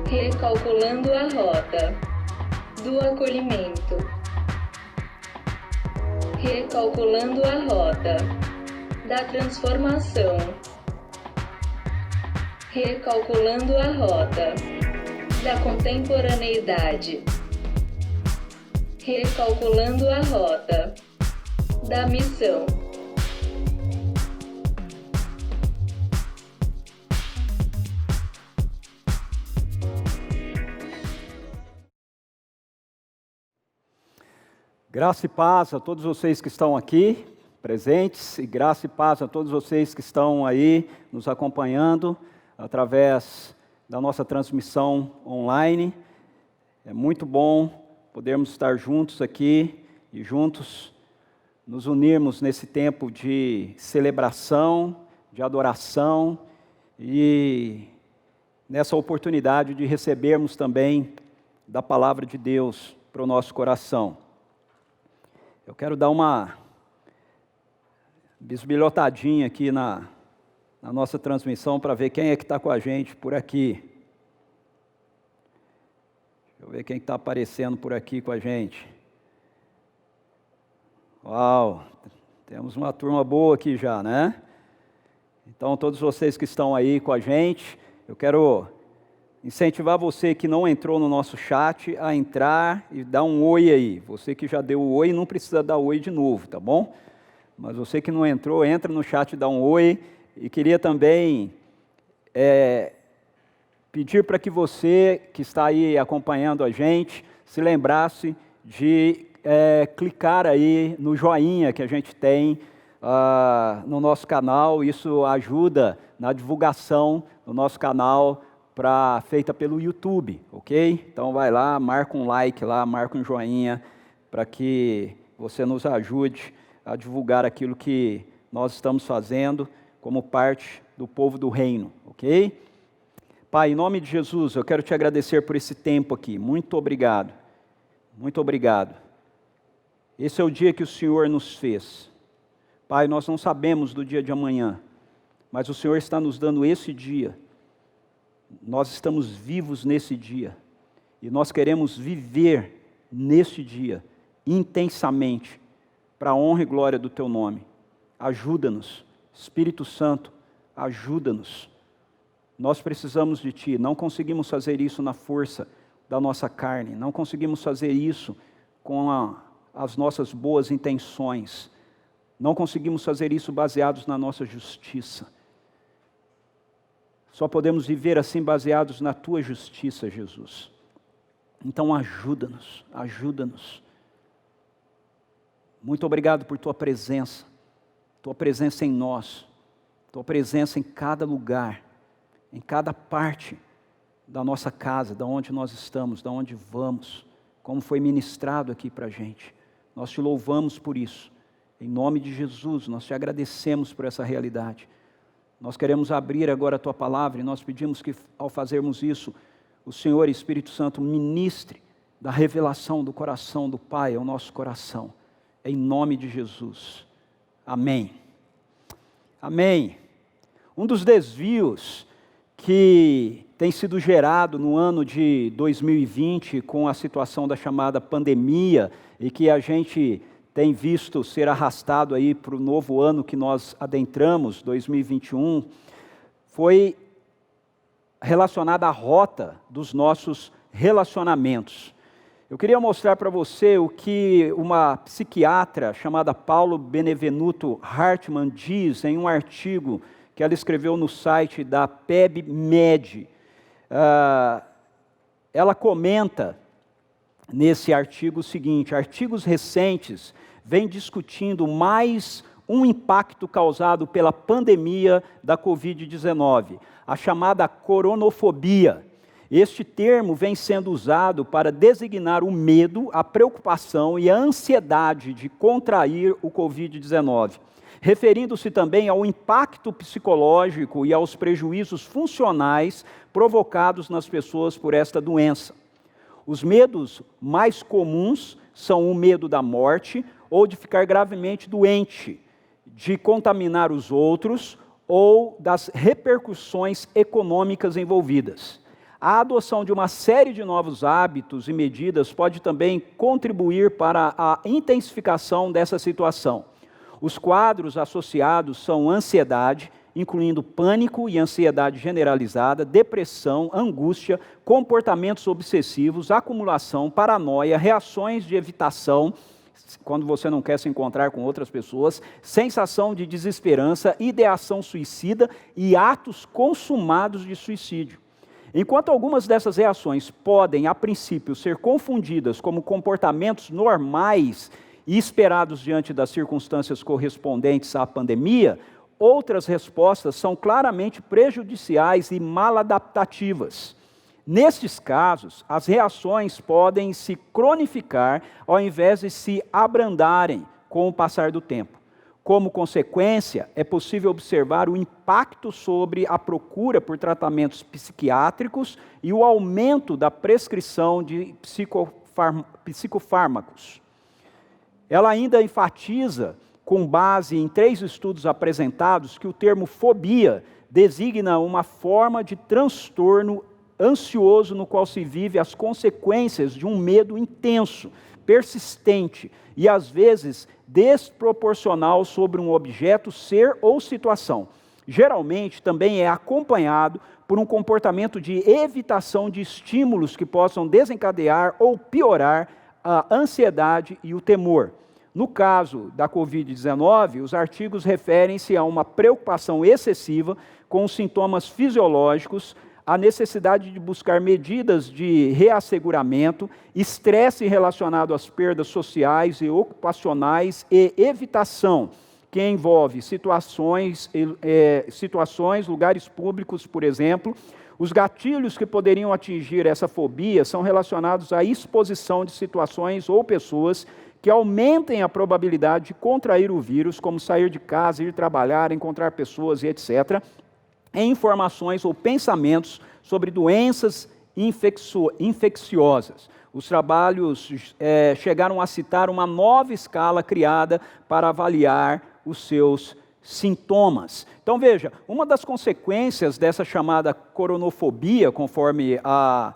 Recalculando a rota do acolhimento. Recalculando a rota da transformação. Recalculando a rota da contemporaneidade. Recalculando a rota da missão. Graça e paz a todos vocês que estão aqui presentes, e graça e paz a todos vocês que estão aí nos acompanhando através da nossa transmissão online. É muito bom podermos estar juntos aqui e juntos nos unirmos nesse tempo de celebração, de adoração e nessa oportunidade de recebermos também da palavra de Deus para o nosso coração. Eu quero dar uma bisbilhotadinha aqui na nossa transmissão para ver quem é que está com a gente por aqui. Deixa eu ver quem está aparecendo por aqui com a gente. Uau, temos uma turma boa aqui já, né? Então, todos vocês que estão aí com a gente, eu quero incentivar você que não entrou no nosso chat a entrar e dar um oi aí. Você que já deu o oi, não precisa dar oi de novo, tá bom? Mas você que não entrou, entra no chat e dá um oi. E queria também pedir para que você que está aí acompanhando a gente, se lembrasse de clicar aí no joinha que a gente tem no nosso canal. Isso ajuda na divulgação do nosso canal feita pelo YouTube, ok? Então vai lá, marca um like lá, marca um joinha, para que você nos ajude a divulgar aquilo que nós estamos fazendo como parte do povo do reino, ok? Pai, em nome de Jesus, eu quero te agradecer por esse tempo aqui. Muito obrigado. Muito obrigado. Esse é o dia que o Senhor nos fez. Pai, nós não sabemos do dia de amanhã, mas o Senhor está nos dando esse dia. Nós estamos vivos nesse dia e nós queremos viver nesse dia intensamente para a honra e glória do Teu nome. Ajuda-nos, Espírito Santo, ajuda-nos. Nós precisamos de Ti, não conseguimos fazer isso na força da nossa carne, não conseguimos fazer isso com as nossas boas intenções, não conseguimos fazer isso baseados na nossa justiça. Só podemos viver assim baseados na Tua justiça, Jesus. Então ajuda-nos, ajuda-nos. Muito obrigado por Tua presença em nós, Tua presença em cada lugar, em cada parte da nossa casa, da onde nós estamos, da onde vamos, como foi ministrado aqui para a gente. Nós Te louvamos por isso. Em nome de Jesus, nós Te agradecemos por essa realidade. Nós queremos abrir agora a Tua palavra e nós pedimos que, ao fazermos isso, o Senhor Espírito Santo ministre da revelação do coração do Pai ao nosso coração. Em nome de Jesus. Amém. Amém. Um dos desvios que tem sido gerado no ano de 2020 com a situação da chamada pandemia e que a gente tem visto ser arrastado aí para o novo ano que nós adentramos, 2021, foi relacionado à rota dos nossos relacionamentos. Eu queria mostrar para você o que uma psiquiatra chamada Paulo Benevenuto Hartmann diz em um artigo que ela escreveu no site da PebMed. Ela comenta nesse artigo o seguinte: artigos recentes vêm discutindo mais um impacto causado pela pandemia da Covid-19, a chamada coronofobia. Este termo vem sendo usado para designar o medo, a preocupação e a ansiedade de contrair o Covid-19, referindo-se também ao impacto psicológico e aos prejuízos funcionais provocados nas pessoas por esta doença. Os medos mais comuns são o medo da morte ou de ficar gravemente doente, de contaminar os outros ou das repercussões econômicas envolvidas. A adoção de uma série de novos hábitos e medidas pode também contribuir para a intensificação dessa situação. Os quadros associados são ansiedade, incluindo pânico e ansiedade generalizada, depressão, angústia, comportamentos obsessivos, acumulação, paranoia, reações de evitação, quando você não quer se encontrar com outras pessoas, sensação de desesperança, ideação suicida e atos consumados de suicídio. Enquanto algumas dessas reações podem, a princípio, ser confundidas como comportamentos normais e esperados diante das circunstâncias correspondentes à pandemia, outras respostas são claramente prejudiciais e maladaptativas. Nestes casos, as reações podem se cronificar ao invés de se abrandarem com o passar do tempo. Como consequência, é possível observar o impacto sobre a procura por tratamentos psiquiátricos e o aumento da prescrição de psicofármacos. Ela ainda enfatiza, com base em 3 estudos apresentados, que o termo fobia designa uma forma de transtorno ansioso no qual se vive as consequências de um medo intenso, persistente e, às vezes, desproporcional sobre um objeto, ser ou situação. Geralmente, também é acompanhado por um comportamento de evitação de estímulos que possam desencadear ou piorar a ansiedade e o temor. No caso da Covid-19, os artigos referem-se a uma preocupação excessiva com os sintomas fisiológicos, a necessidade de buscar medidas de reasseguramento, estresse relacionado às perdas sociais e ocupacionais e evitação, que envolve situações, lugares públicos, por exemplo. Os gatilhos que poderiam atingir essa fobia são relacionados à exposição de situações ou pessoas que aumentem a probabilidade de contrair o vírus, como sair de casa, ir trabalhar, encontrar pessoas e etc., em informações ou pensamentos sobre doenças infecciosas. Os trabalhos chegaram a citar uma nova escala criada para avaliar os seus sintomas. Então veja, uma das consequências dessa chamada coronofobia, conforme a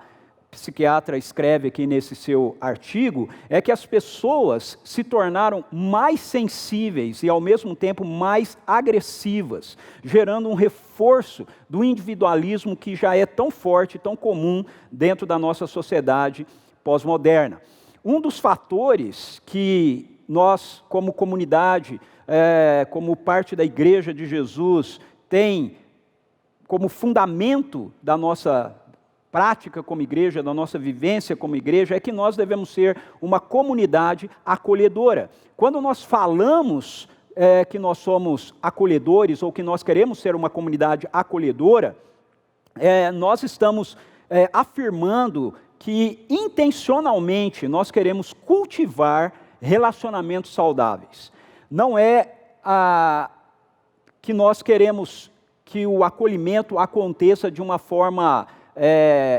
psiquiatra escreve aqui nesse seu artigo, é que as pessoas se tornaram mais sensíveis e ao mesmo tempo mais agressivas, gerando um reforço do individualismo que já é tão forte, tão comum dentro da nossa sociedade pós-moderna. Um dos fatores que nós, como comunidade, como parte da Igreja de Jesus, tem como fundamento da nossa prática como igreja, da nossa vivência como igreja, é que nós devemos ser uma comunidade acolhedora. Quando nós falamos que nós somos acolhedores ou que nós queremos ser uma comunidade acolhedora, nós estamos afirmando que intencionalmente nós queremos cultivar relacionamentos saudáveis. Não é que nós queremos que o acolhimento aconteça de uma forma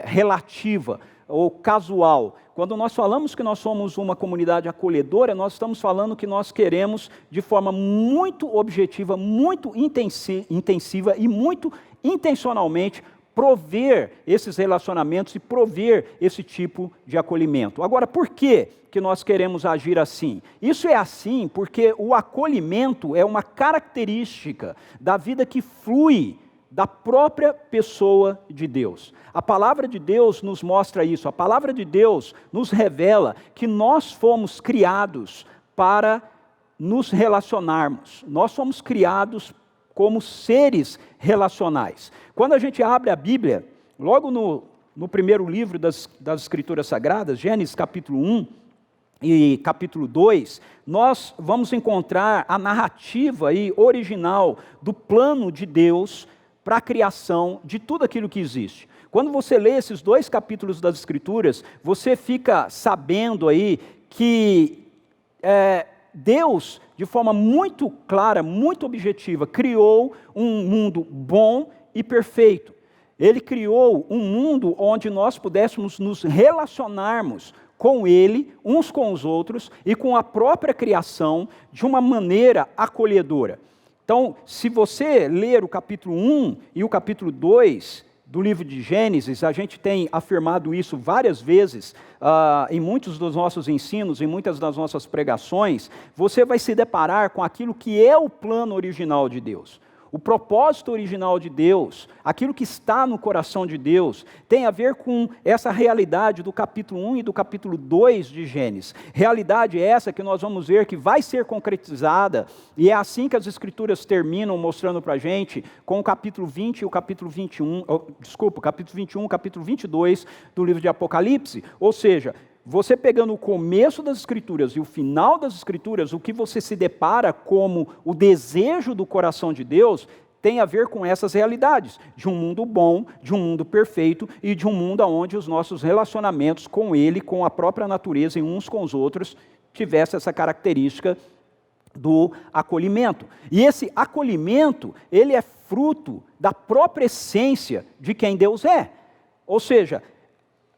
relativa ou casual. Quando nós falamos que nós somos uma comunidade acolhedora, nós estamos falando que nós queremos, de forma muito objetiva, muito intensiva e muito intencionalmente, prover esses relacionamentos e prover esse tipo de acolhimento. Agora, por que nós queremos agir assim? Isso é assim porque o acolhimento é uma característica da vida que flui da própria pessoa de Deus. A palavra de Deus nos mostra isso. A palavra de Deus nos revela que nós fomos criados para nos relacionarmos. Nós somos criados como seres relacionais. Quando a gente abre a Bíblia, logo no primeiro livro das Escrituras Sagradas, Gênesis capítulo 1 e capítulo 2, nós vamos encontrar a narrativa original do plano de Deus para a criação de tudo aquilo que existe. Quando você lê esses 2 capítulos das Escrituras, você fica sabendo aí que Deus, de forma muito clara, muito objetiva, criou um mundo bom e perfeito. Ele criou um mundo onde nós pudéssemos nos relacionarmos com Ele, uns com os outros, e com a própria criação de uma maneira acolhedora. Então, se você ler o capítulo 1 e o capítulo 2 do livro de Gênesis, a gente tem afirmado isso várias vezes em muitos dos nossos ensinos, em muitas das nossas pregações, você vai se deparar com aquilo que é o plano original de Deus. O propósito original de Deus, aquilo que está no coração de Deus, tem a ver com essa realidade do capítulo 1 e do capítulo 2 de Gênesis. Realidade essa que nós vamos ver que vai ser concretizada, e é assim que as Escrituras terminam mostrando para a gente, com o capítulo 20 e o capítulo 21, capítulo 21 e capítulo 22 do livro de Apocalipse. Ou seja, você pegando o começo das Escrituras e o final das Escrituras, o que você se depara como o desejo do coração de Deus, tem a ver com essas realidades, de um mundo bom, de um mundo perfeito e de um mundo onde os nossos relacionamentos com Ele, com a própria natureza e uns com os outros, tivesse essa característica do acolhimento. E esse acolhimento, ele é fruto da própria essência de quem Deus é. Ou seja,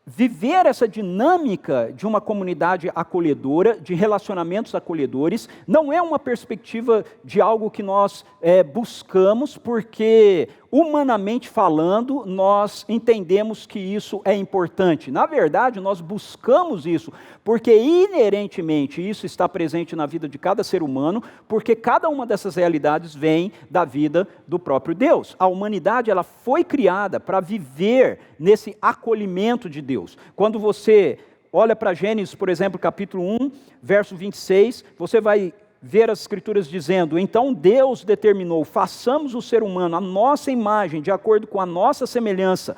viver essa dinâmica de uma comunidade acolhedora, de relacionamentos acolhedores, não é uma perspectiva de algo que nós buscamos, porque, humanamente falando, nós entendemos que isso é importante. Na verdade, nós buscamos isso, porque inerentemente isso está presente na vida de cada ser humano, porque cada uma dessas realidades vem da vida do próprio Deus. A humanidade, ela foi criada para viver nesse acolhimento de Deus. Quando você olha para Gênesis, por exemplo, capítulo 1, verso 26, você vai ver as Escrituras dizendo: então Deus determinou, façamos o ser humano a nossa imagem, de acordo com a nossa semelhança.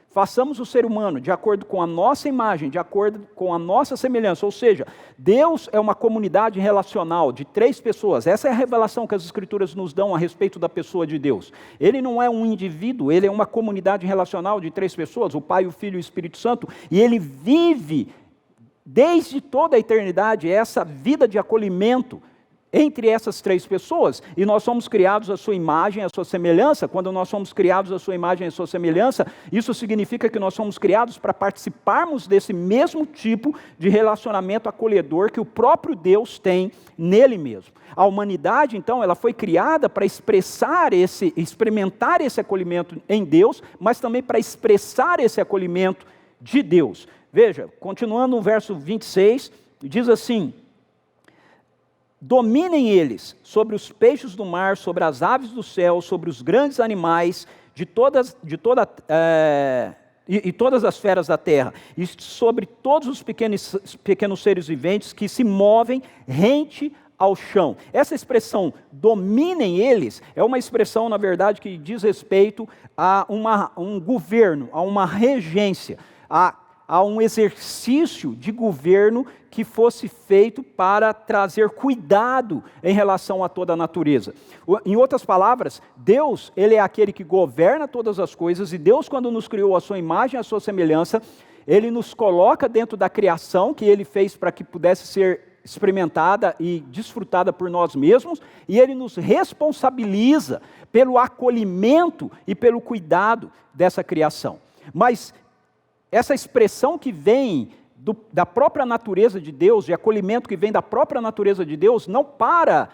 Façamos o ser humano de acordo com a nossa imagem, de acordo com a nossa semelhança. Ou seja, Deus é uma comunidade relacional de 3 pessoas. Essa é a revelação que as Escrituras nos dão a respeito da pessoa de Deus. Ele não é um indivíduo, ele é uma comunidade relacional de 3 pessoas, o Pai, o Filho e o Espírito Santo, e ele vive desde toda a eternidade essa vida de acolhimento entre essas 3 pessoas, e nós somos criados à sua imagem, à sua semelhança. Quando nós somos criados à sua imagem e à sua semelhança, isso significa que nós somos criados para participarmos desse mesmo tipo de relacionamento acolhedor que o próprio Deus tem nele mesmo. A humanidade, então, ela foi criada para experimentar esse acolhimento em Deus, mas também para expressar esse acolhimento de Deus. Veja, continuando no verso 26, diz assim: dominem eles sobre os peixes do mar, sobre as aves do céu, sobre os grandes animais, e todas as feras da terra, e sobre todos os pequenos seres viventes que se movem rente ao chão. Essa expressão, dominem eles, é uma expressão, na verdade, que diz respeito a um governo, a uma regência, a um exercício de governo que fosse feito para trazer cuidado em relação a toda a natureza. Em outras palavras, Deus, ele é aquele que governa todas as coisas, e Deus, quando nos criou a sua imagem, a sua semelhança, ele nos coloca dentro da criação que ele fez para que pudesse ser experimentada e desfrutada por nós mesmos, e ele nos responsabiliza pelo acolhimento e pelo cuidado dessa criação. Mas essa expressão que vem da própria natureza de Deus, de acolhimento que vem da própria natureza de Deus, não para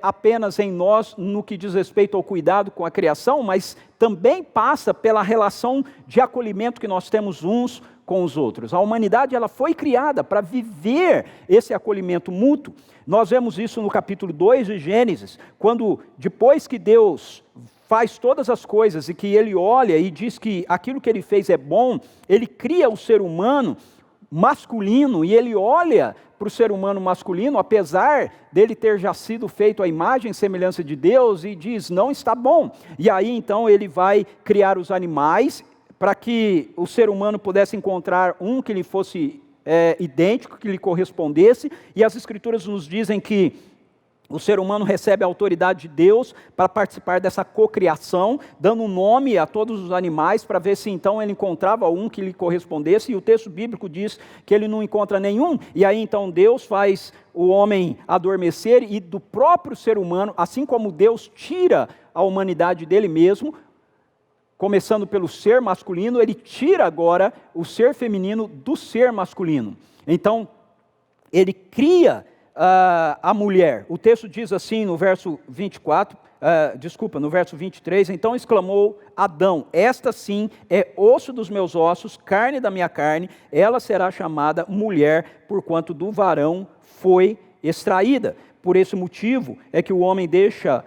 apenas em nós no que diz respeito ao cuidado com a criação, mas também passa pela relação de acolhimento que nós temos uns com os outros. A humanidade, ela foi criada para viver esse acolhimento mútuo. Nós vemos isso no capítulo 2 de Gênesis, quando depois que Deus faz todas as coisas e que ele olha e diz que aquilo que ele fez é bom, ele cria o ser humano masculino, e ele olha para o ser humano masculino, apesar dele ter já sido feito à imagem e semelhança de Deus, e diz: não está bom. E aí então ele vai criar os animais, para que o ser humano pudesse encontrar um que lhe fosse idêntico, que lhe correspondesse, e as Escrituras nos dizem que o ser humano recebe a autoridade de Deus para participar dessa cocriação, dando um nome a todos os animais, para ver se então ele encontrava um que lhe correspondesse, e o texto bíblico diz que ele não encontra nenhum, e aí então Deus faz o homem adormecer, e do próprio ser humano, assim como Deus tira a humanidade dele mesmo, começando pelo ser masculino, ele tira agora o ser feminino do ser masculino. Então, ele cria a mulher. O texto diz assim no verso 24, no verso 23, então exclamou Adão, esta sim é osso dos meus ossos, carne da minha carne, ela será chamada mulher, porquanto do varão foi extraída. Por esse motivo é que o homem deixa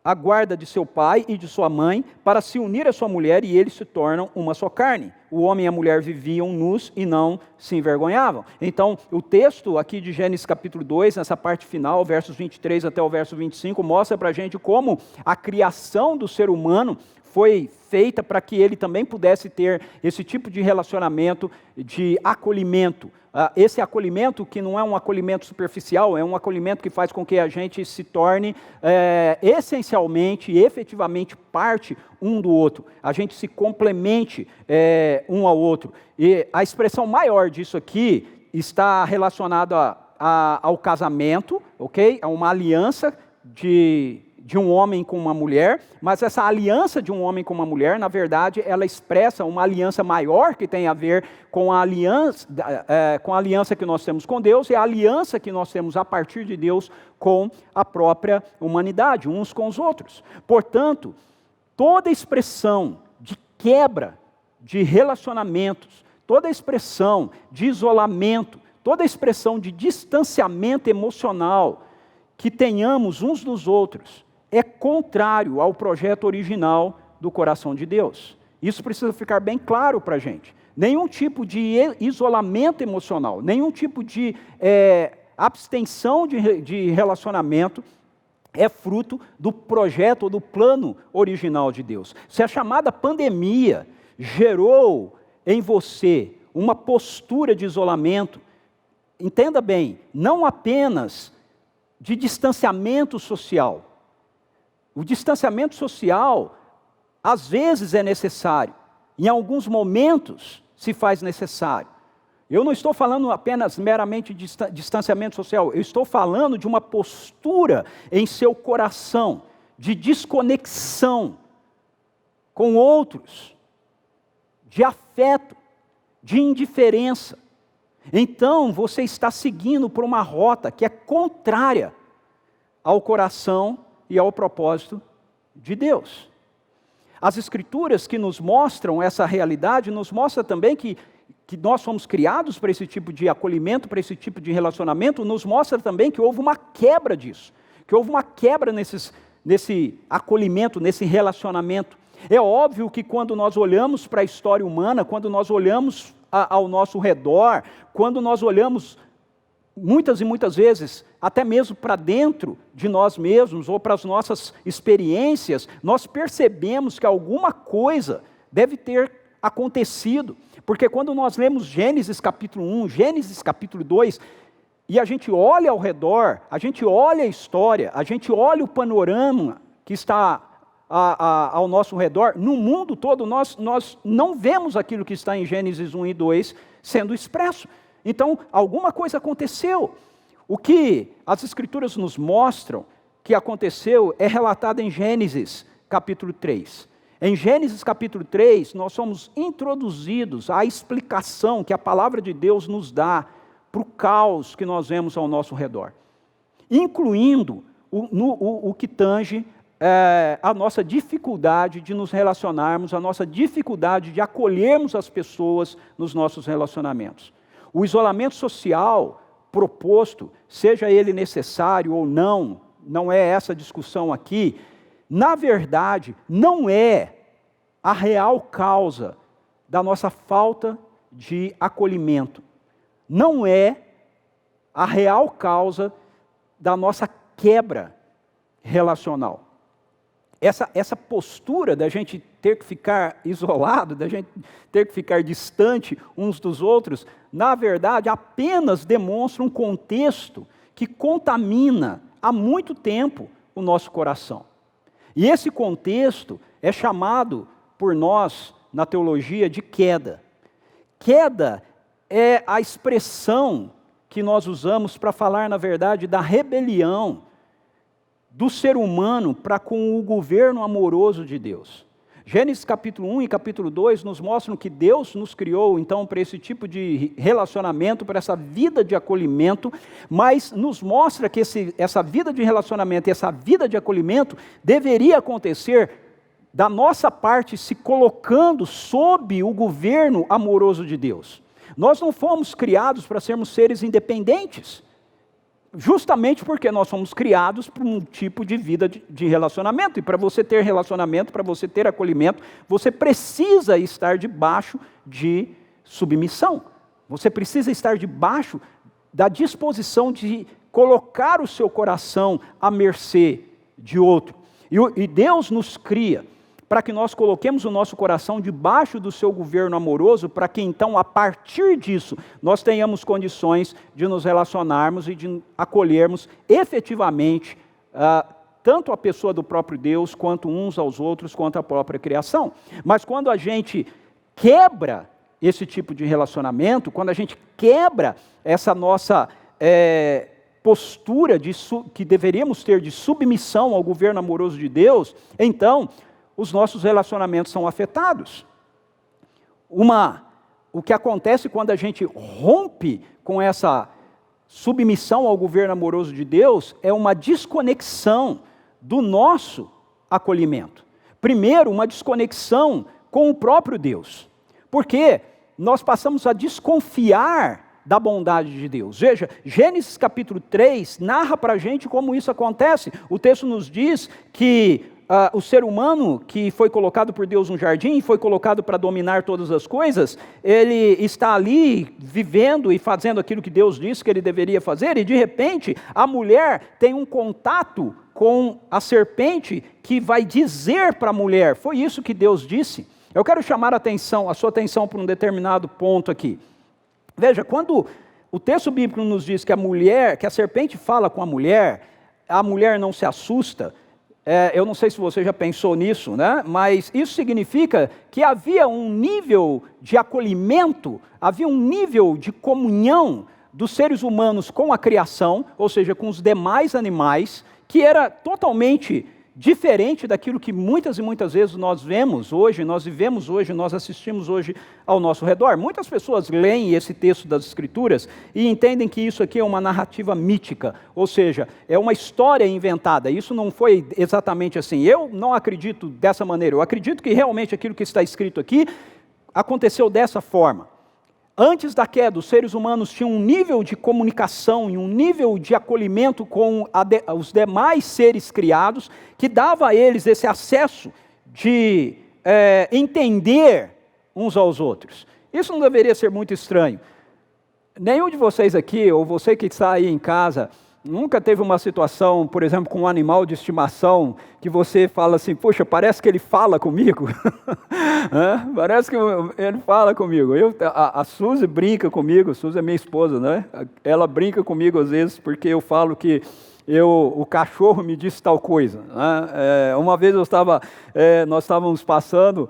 a guarda de seu pai e de sua mãe para se unir à sua mulher e eles se tornam uma só carne. O homem e a mulher viviam nus e não se envergonhavam. Então, o texto aqui de Gênesis capítulo 2, nessa parte final, versos 23 até o verso 25, mostra para a gente como a criação do ser humano foi feita para que ele também pudesse ter esse tipo de relacionamento, de acolhimento. Esse acolhimento que não é um acolhimento superficial, é um acolhimento que faz com que a gente se torne essencialmente e efetivamente parte um do outro. A gente se complemente um ao outro. E a expressão maior disso aqui está relacionada ao casamento, ok? É uma aliança de um homem com uma mulher, mas essa aliança de um homem com uma mulher, na verdade, ela expressa uma aliança maior que tem a ver com a aliança que nós temos com Deus e a aliança que nós temos a partir de Deus com a própria humanidade, uns com os outros. Portanto, toda expressão de quebra de relacionamentos, toda expressão de isolamento, toda expressão de distanciamento emocional que tenhamos uns dos outros, é contrário ao projeto original do coração de Deus. Isso precisa ficar bem claro para a gente. Nenhum tipo de isolamento emocional, nenhum tipo de abstenção de relacionamento é fruto do projeto ou do plano original de Deus. Se a chamada pandemia gerou em você uma postura de isolamento, entenda bem, não apenas de distanciamento social. O distanciamento social, às vezes é necessário, em alguns momentos se faz necessário. Eu não estou falando apenas meramente de distanciamento social, eu estou falando de uma postura em seu coração, de desconexão com outros, de afeto, de indiferença. Então, você está seguindo por uma rota que é contrária ao coração e ao propósito de Deus. As Escrituras que nos mostram essa realidade, nos mostram também que nós fomos criados para esse tipo de acolhimento, para esse tipo de relacionamento, nos mostra também que houve uma quebra disso, que houve uma quebra nesse acolhimento, nesse relacionamento. É óbvio que quando nós olhamos para a história humana, quando nós olhamos ao nosso redor, quando nós olhamos muitas e muitas vezes, até mesmo para dentro de nós mesmos, ou para as nossas experiências, nós percebemos que alguma coisa deve ter acontecido, porque quando nós lemos Gênesis capítulo 1, Gênesis capítulo 2, e a gente olha ao redor, a gente olha a história, a gente olha o panorama que está ao nosso redor, no mundo todo nós não vemos aquilo que está em Gênesis 1 e 2 sendo expresso. Então, alguma coisa aconteceu. O que as Escrituras nos mostram que aconteceu é relatado em Gênesis capítulo 3. Em Gênesis capítulo 3, nós somos introduzidos à explicação que a palavra de Deus nos dá para o caos que nós vemos ao nosso redor, incluindo o que tange a nossa dificuldade de nos relacionarmos, a nossa dificuldade de acolhermos as pessoas nos nossos relacionamentos. O isolamento social proposto, seja ele necessário ou não, não é essa discussão aqui, na verdade, não é a real causa da nossa falta de acolhimento. Não é a real causa da nossa quebra relacional. Essa postura da gente ter que ficar isolado, da gente ter que ficar distante uns dos outros, na verdade, apenas demonstra um contexto que contamina há muito tempo o nosso coração. E esse contexto é chamado por nós, na teologia, de queda. Queda é a expressão que nós usamos para falar, na verdade, da rebelião do ser humano para com o governo amoroso de Deus. Gênesis capítulo 1 e capítulo 2 nos mostram que Deus nos criou, então, para esse tipo de relacionamento, para essa vida de acolhimento, mas nos mostra que essa vida de relacionamento e essa vida de acolhimento deveria acontecer da nossa parte se colocando sob o governo amoroso de Deus. Nós não fomos criados para sermos seres independentes, justamente porque nós fomos criados para um tipo de vida de relacionamento, e para você ter relacionamento, para você ter acolhimento, você precisa estar debaixo de submissão, você precisa estar debaixo da disposição de colocar o seu coração à mercê de outro, e Deus nos cria para que nós coloquemos o nosso coração debaixo do seu governo amoroso, para que então, a partir disso, nós tenhamos condições de nos relacionarmos e de acolhermos efetivamente tanto a pessoa do próprio Deus, quanto uns aos outros, quanto a própria criação. Mas quando a gente quebra esse tipo de relacionamento, quando a gente quebra essa nossa postura que deveríamos ter de submissão ao governo amoroso de Deus, então os nossos relacionamentos são afetados. O que acontece quando a gente rompe com essa submissão ao governo amoroso de Deus é uma desconexão do nosso acolhimento. Primeiro, uma desconexão com o próprio Deus, porque nós passamos a desconfiar da bondade de Deus. Veja, Gênesis capítulo 3 narra para a gente como isso acontece. O texto nos diz que o ser humano que foi colocado por Deus no jardim, foi colocado para dominar todas as coisas, ele está ali vivendo e fazendo aquilo que Deus disse que ele deveria fazer, e de repente a mulher tem um contato com a serpente que vai dizer para a mulher, foi isso que Deus disse. Eu quero chamar a sua atenção para um determinado ponto aqui. Veja, quando o texto bíblico nos diz que a serpente fala com a mulher não se assusta. Eu não sei se você já pensou nisso, né? Mas isso significa que havia um nível de acolhimento, havia um nível de comunhão dos seres humanos com a criação, ou seja, com os demais animais, que era totalmente diferente daquilo que muitas e muitas vezes nós vemos hoje, nós vivemos hoje, nós assistimos hoje ao nosso redor. Muitas pessoas leem esse texto das Escrituras e entendem que isso aqui é uma narrativa mítica, ou seja, é uma história inventada. Isso não foi exatamente assim. Eu não acredito dessa maneira. Eu acredito que realmente aquilo que está escrito aqui aconteceu dessa forma. Antes da queda, os seres humanos tinham um nível de comunicação e um nível de acolhimento com os demais seres criados, que dava a eles esse acesso de entender uns aos outros. Isso não deveria ser muito estranho. Nenhum de vocês aqui, ou você que está aí em casa, nunca teve uma situação, por exemplo, com um animal de estimação, que você fala assim, poxa, parece que ele fala comigo. Parece que ele fala comigo. A Suzy brinca comigo, Suzy é minha esposa, né? Ela brinca comigo às vezes, porque eu falo que o cachorro me disse tal coisa. Né? Uma vez nós estávamos passando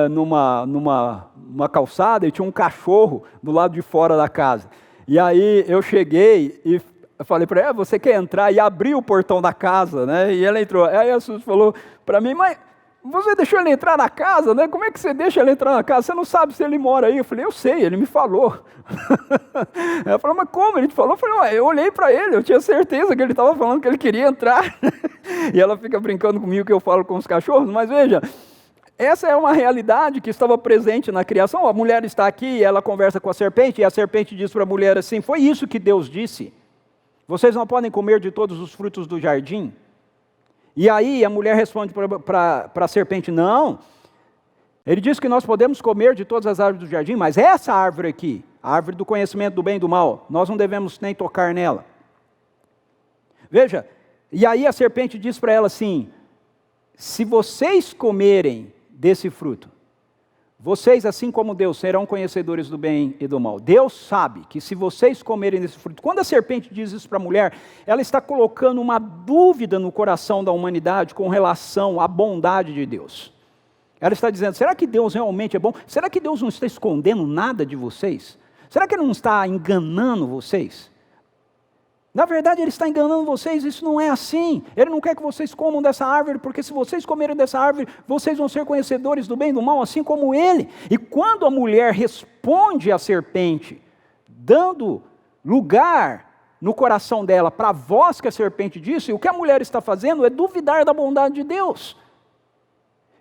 numa calçada e tinha um cachorro do lado de fora da casa. E aí eu cheguei e eu falei para ela, você quer entrar? E abri o portão da casa, né? E ela entrou. Aí a Suzy falou para mim, mas você deixou ele entrar na casa, né? Como é que você deixa ele entrar na casa? Você não sabe se ele mora aí? Eu falei, eu sei, ele me falou. Ela falou, mas como? Ele te falou? Eu falei, eu olhei para ele, eu tinha certeza que ele estava falando que ele queria entrar. E ela fica brincando comigo que eu falo com os cachorros, mas veja, essa é uma realidade que estava presente na criação. A mulher está aqui, ela conversa com a serpente, e a serpente diz para a mulher assim, foi isso que Deus disse. Vocês não podem comer de todos os frutos do jardim? E aí a mulher responde para a serpente, não. Ele diz que nós podemos comer de todas as árvores do jardim, mas essa árvore aqui, a árvore do conhecimento do bem e do mal, nós não devemos nem tocar nela. Veja, e aí a serpente diz para ela assim, se vocês comerem desse fruto, vocês, assim como Deus, serão conhecedores do bem e do mal. Deus sabe que se vocês comerem desse fruto, quando a serpente diz isso para a mulher, ela está colocando uma dúvida no coração da humanidade com relação à bondade de Deus. Ela está dizendo, será que Deus realmente é bom? Será que Deus não está escondendo nada de vocês? Será que Ele não está enganando vocês? Na verdade, ele está enganando vocês, isso não é assim. Ele não quer que vocês comam dessa árvore, porque se vocês comerem dessa árvore, vocês vão ser conhecedores do bem e do mal, assim como ele. E quando a mulher responde à serpente, dando lugar no coração dela para a voz que a serpente disse, o que a mulher está fazendo é duvidar da bondade de Deus.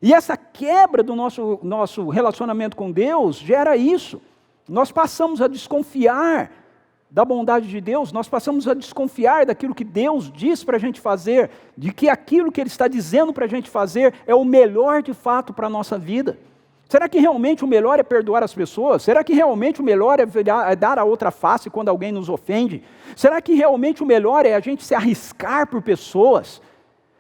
E essa quebra do nosso relacionamento com Deus gera isso. Nós passamos a desconfiar da bondade de Deus, nós passamos a desconfiar daquilo que Deus diz para a gente fazer, de que aquilo que Ele está dizendo para a gente fazer é o melhor de fato para a nossa vida. Será que realmente o melhor é perdoar as pessoas? Será que realmente o melhor é dar a outra face quando alguém nos ofende? Será que realmente o melhor é a gente se arriscar por pessoas?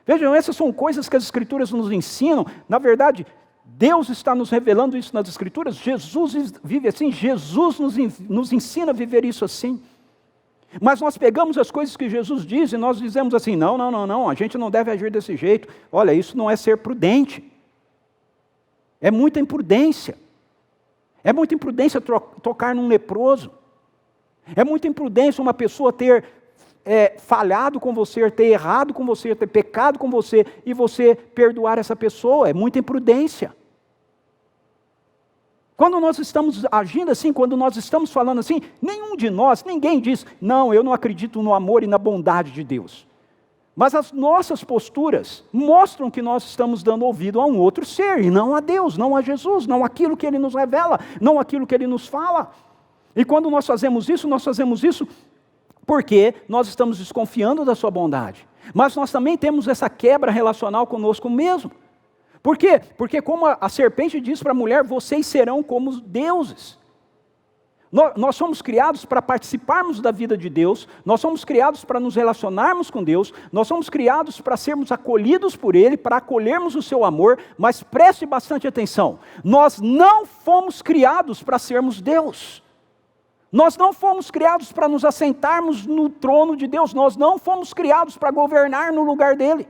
Vejam, essas são coisas que as Escrituras nos ensinam. Na verdade, Deus está nos revelando isso nas Escrituras. Jesus vive assim, Jesus nos ensina a viver isso assim. Mas nós pegamos as coisas que Jesus diz e nós dizemos assim, não, a gente não deve agir desse jeito. Olha, isso não é ser prudente. É muita imprudência. É muita imprudência tocar num leproso. É muita imprudência uma pessoa ter falhado com você, ter errado com você, ter pecado com você, e você perdoar essa pessoa. É muita imprudência. Quando nós estamos agindo assim, quando nós estamos falando assim, ninguém diz, não, eu não acredito no amor e na bondade de Deus. Mas as nossas posturas mostram que nós estamos dando ouvido a um outro ser, e não a Deus, não a Jesus, não aquilo que Ele nos revela, não aquilo que Ele nos fala. E quando nós fazemos isso porque nós estamos desconfiando da sua bondade. Mas nós também temos essa quebra relacional conosco mesmo. Por quê? Porque como a serpente diz para a mulher, vocês serão como deuses. Nós somos criados para participarmos da vida de Deus, nós somos criados para nos relacionarmos com Deus, nós somos criados para sermos acolhidos por Ele, para acolhermos o seu amor, mas preste bastante atenção, nós não fomos criados para sermos Deus. Nós não fomos criados para nos assentarmos no trono de Deus, nós não fomos criados para governar no lugar dEle.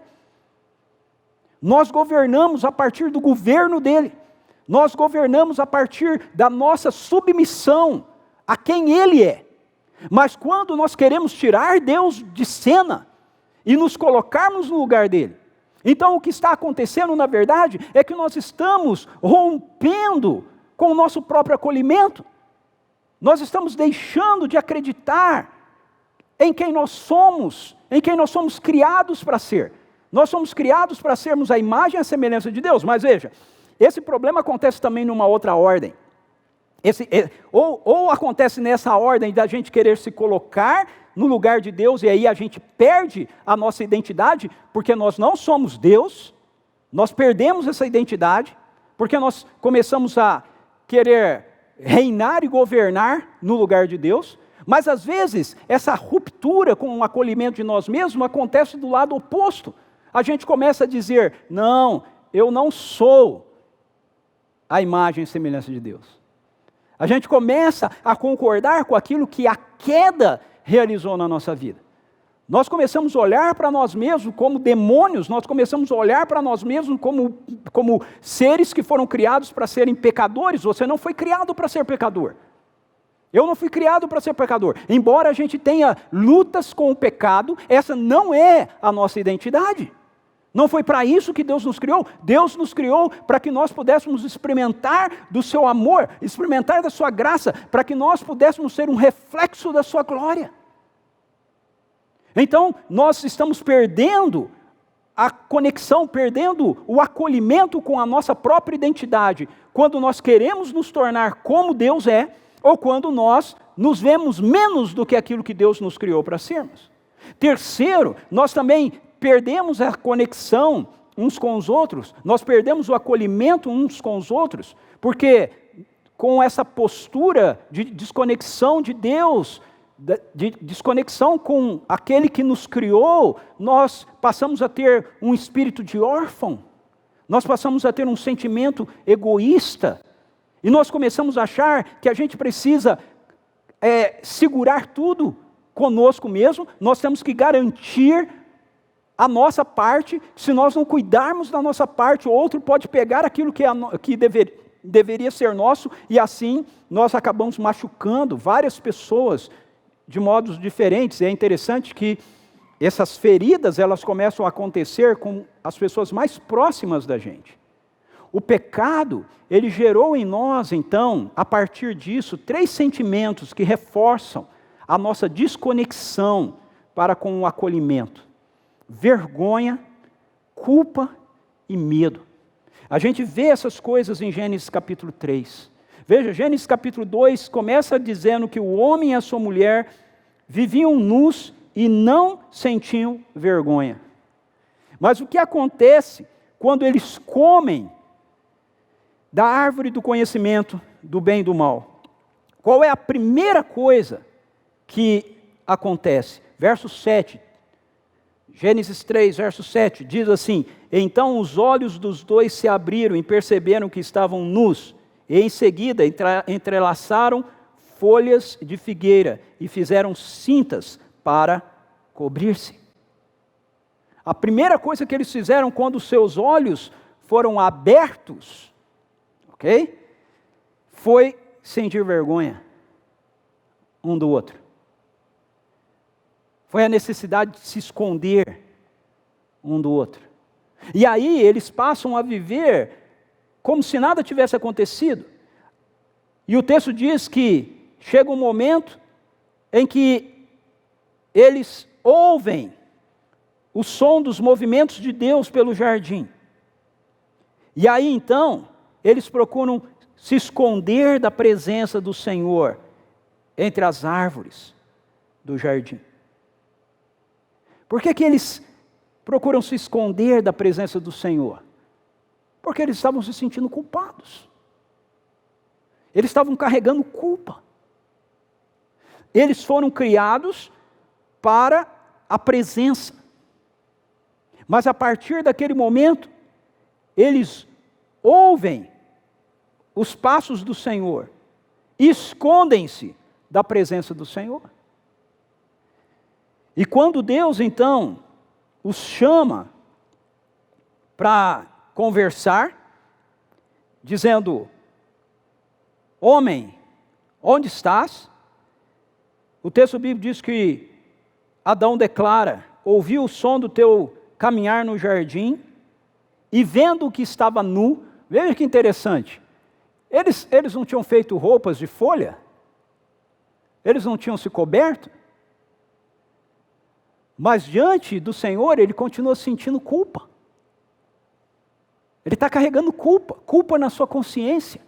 Nós governamos a partir do governo dEle. Nós governamos a partir da nossa submissão a quem Ele é. Mas quando nós queremos tirar Deus de cena e nos colocarmos no lugar dEle, então o que está acontecendo na verdade é que nós estamos rompendo com o nosso próprio acolhimento. Nós estamos deixando de acreditar em quem nós somos criados para ser. Nós somos criados para sermos a imagem e a semelhança de Deus. Mas veja, esse problema acontece também numa outra ordem. Ou acontece nessa ordem da gente querer se colocar no lugar de Deus, e aí a gente perde a nossa identidade, porque nós não somos Deus, nós perdemos essa identidade, porque nós começamos a querer reinar e governar no lugar de Deus. Mas às vezes, essa ruptura com o acolhimento de nós mesmos acontece do lado oposto. A gente começa a dizer, não, eu não sou a imagem e semelhança de Deus. A gente começa a concordar com aquilo que a queda realizou na nossa vida. Nós começamos a olhar para nós mesmos como demônios, nós começamos a olhar para nós mesmos como seres que foram criados para serem pecadores. Você não foi criado para ser pecador. Eu não fui criado para ser pecador. Embora a gente tenha lutas com o pecado, essa não é a nossa identidade. Não foi para isso que Deus nos criou. Deus nos criou para que nós pudéssemos experimentar do seu amor, experimentar da sua graça, para que nós pudéssemos ser um reflexo da sua glória. Então, nós estamos perdendo a conexão, perdendo o acolhimento com a nossa própria identidade, quando nós queremos nos tornar como Deus é, ou quando nós nos vemos menos do que aquilo que Deus nos criou para sermos. Terceiro, nós também perdemos a conexão uns com os outros, nós perdemos o acolhimento uns com os outros, porque com essa postura de desconexão de Deus, de desconexão com aquele que nos criou, nós passamos a ter um espírito de órfão, nós passamos a ter um sentimento egoísta, e nós começamos a achar que a gente precisa segurar tudo conosco mesmo, nós temos que garantir a nossa parte. Se nós não cuidarmos da nossa parte, o outro pode pegar aquilo que deveria ser nosso, e assim nós acabamos machucando várias pessoas de modos diferentes. É interessante que essas feridas, elas começam a acontecer com as pessoas mais próximas da gente. O pecado, ele gerou em nós, então, a partir disso, 3 sentimentos que reforçam a nossa desconexão para com o acolhimento: vergonha, culpa e medo. A gente vê essas coisas em Gênesis capítulo 3. Veja, Gênesis capítulo 2 começa dizendo que o homem e a sua mulher viviam nus e não sentiam vergonha. Mas o que acontece quando eles comem da árvore do conhecimento do bem e do mal? Qual é a primeira coisa que acontece? Verso 7, Gênesis 3, verso 7, diz assim: então os olhos dos dois se abriram e perceberam que estavam nus, e em seguida entrelaçaram folhas de figueira e fizeram cintas para cobrir-se. A primeira coisa que eles fizeram quando seus olhos foram abertos, ok? Foi sentir vergonha um do outro. Foi a necessidade de se esconder um do outro. E aí eles passam a viver como se nada tivesse acontecido. E o texto diz que chega um momento em que eles ouvem o som dos movimentos de Deus pelo jardim. E aí então, eles procuram se esconder da presença do Senhor entre as árvores do jardim. Por que eles procuram se esconder da presença do Senhor? Porque eles estavam se sentindo culpados. Eles estavam carregando culpa. Eles foram criados para a presença. Mas a partir daquele momento, eles ouvem os passos do Senhor, escondem-se da presença do Senhor. E quando Deus, então, os chama para conversar, dizendo: homem, onde estás? O texto bíblico diz que Adão declara: ouvi o som do teu caminhar no jardim, e vendo que estava nu. Veja que interessante, eles não tinham feito roupas de folha, eles não tinham se coberto, mas diante do Senhor ele continua sentindo culpa. Ele está carregando culpa na sua consciência.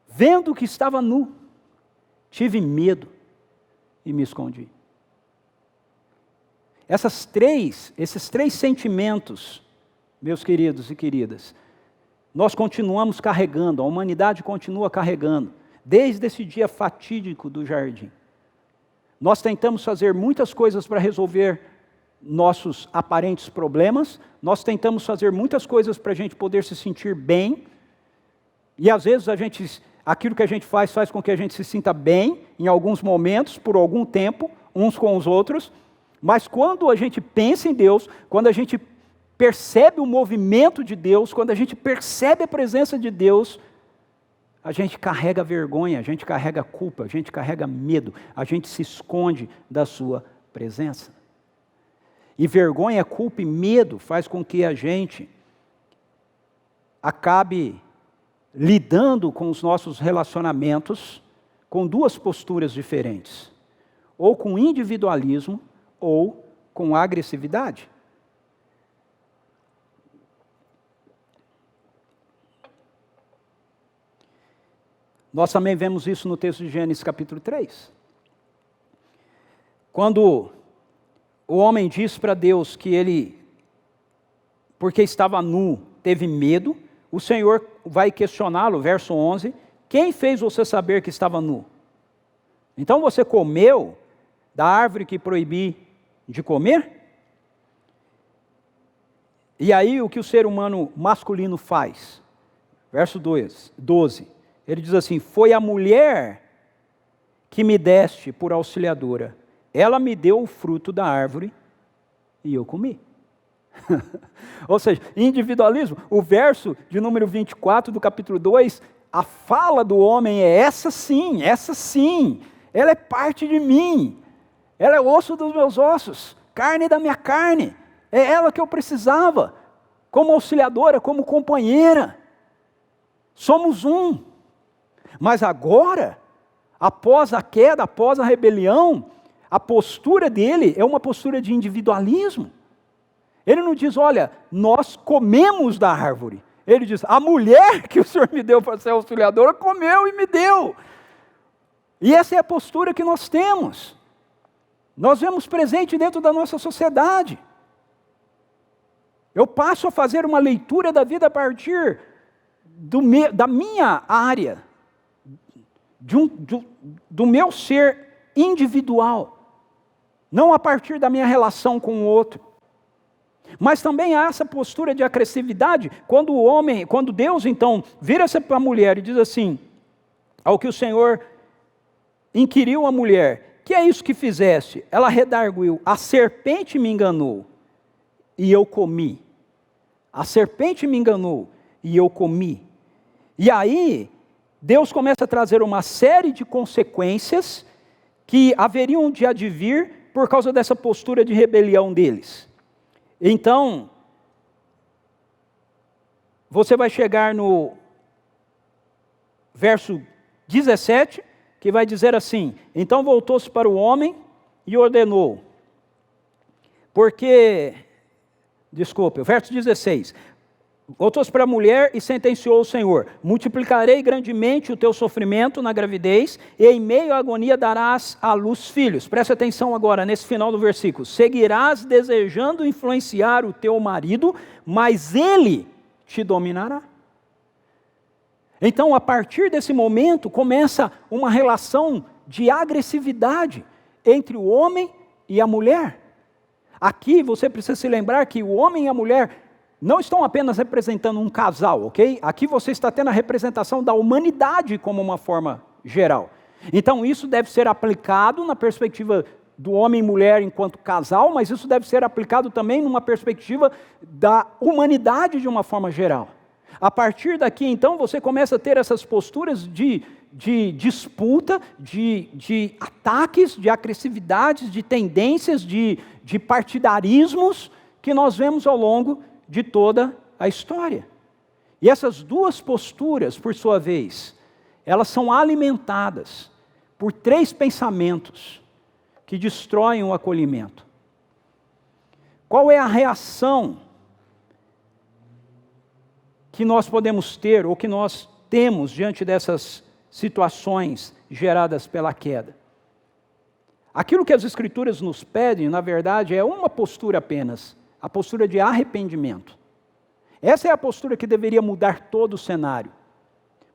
Vendo que estava nu, tive medo e me escondi. Esses três sentimentos, meus queridos e queridas, nós continuamos carregando, a humanidade continua carregando, desde esse dia fatídico do jardim. Nós tentamos fazer muitas coisas para resolver nossos aparentes problemas, nós tentamos fazer muitas coisas para a gente poder se sentir bem, e às vezes aquilo que a gente faz com que a gente se sinta bem, em alguns momentos, por algum tempo, uns com os outros, mas quando a gente pensa em Deus, quando a gente percebe o movimento de Deus, quando a gente percebe a presença de Deus, a gente carrega vergonha, a gente carrega culpa, a gente carrega medo, a gente se esconde da sua presença. E vergonha, culpa e medo faz com que a gente acabe lidando com os nossos relacionamentos com duas posturas diferentes, ou com individualismo, ou com agressividade. Nós também vemos isso no texto de Gênesis capítulo 3. Quando o homem diz para Deus que ele, porque estava nu, teve medo, o Senhor vai questioná-lo, verso 11, quem fez você saber que estava nu? Então você comeu da árvore que proibi de comer? E aí o que o ser humano masculino faz? Verso 12, ele diz assim: foi a mulher que me deste por auxiliadora, ela me deu o fruto da árvore e eu comi. Ou seja, individualismo. O verso de número 24 do capítulo 2, a fala do homem é essa sim, ela é parte de mim, ela é osso dos meus ossos, carne da minha carne, é ela que eu precisava, como auxiliadora, como companheira, somos um. Mas agora, após a queda, após a rebelião, a postura dele é uma postura de individualismo. Ele não diz, olha, nós comemos da árvore. Ele diz, a mulher que o Senhor me deu para ser auxiliadora, comeu e me deu. E essa é a postura que nós temos. Nós vemos presente dentro da nossa sociedade. Eu passo a fazer uma leitura da vida a partir da minha área, do meu ser individual, não a partir da minha relação com o outro. Mas também há essa postura de agressividade, quando Deus então vira-se para a mulher e diz assim, ao que o Senhor inquiriu a mulher, que é isso que fizeste? Ela redarguiu, a serpente me enganou e eu comi. A serpente me enganou e eu comi. E aí, Deus começa a trazer uma série de consequências que haveriam de advir por causa dessa postura de rebelião deles. Então, você vai chegar no verso 17, que vai dizer assim, então voltou-se para o homem e ordenou, o verso 16, voltou-se para a mulher e sentenciou o Senhor, multiplicarei grandemente o teu sofrimento na gravidez, e em meio à agonia darás à luz filhos. Preste atenção agora, nesse final do versículo, seguirás desejando influenciar o teu marido, mas ele te dominará. Então, a partir desse momento, começa uma relação de agressividade entre o homem e a mulher. Aqui você precisa se lembrar que o homem e a mulher não estão apenas representando um casal, ok? Aqui você está tendo a representação da humanidade como uma forma geral. Então isso deve ser aplicado na perspectiva do homem e mulher enquanto casal, mas isso deve ser aplicado também numa perspectiva da humanidade de uma forma geral. A partir daqui, então, você começa a ter essas posturas de disputa, de ataques, de agressividades, de tendências, de partidarismos que nós vemos ao longo de toda a história. E essas duas posturas, por sua vez, elas são alimentadas por três pensamentos que destroem o acolhimento. Qual é a reação que nós podemos ter, ou que nós temos diante dessas situações geradas pela queda? Aquilo que as Escrituras nos pedem, na verdade, é uma postura apenas, a postura de arrependimento. Essa é a postura que deveria mudar todo o cenário.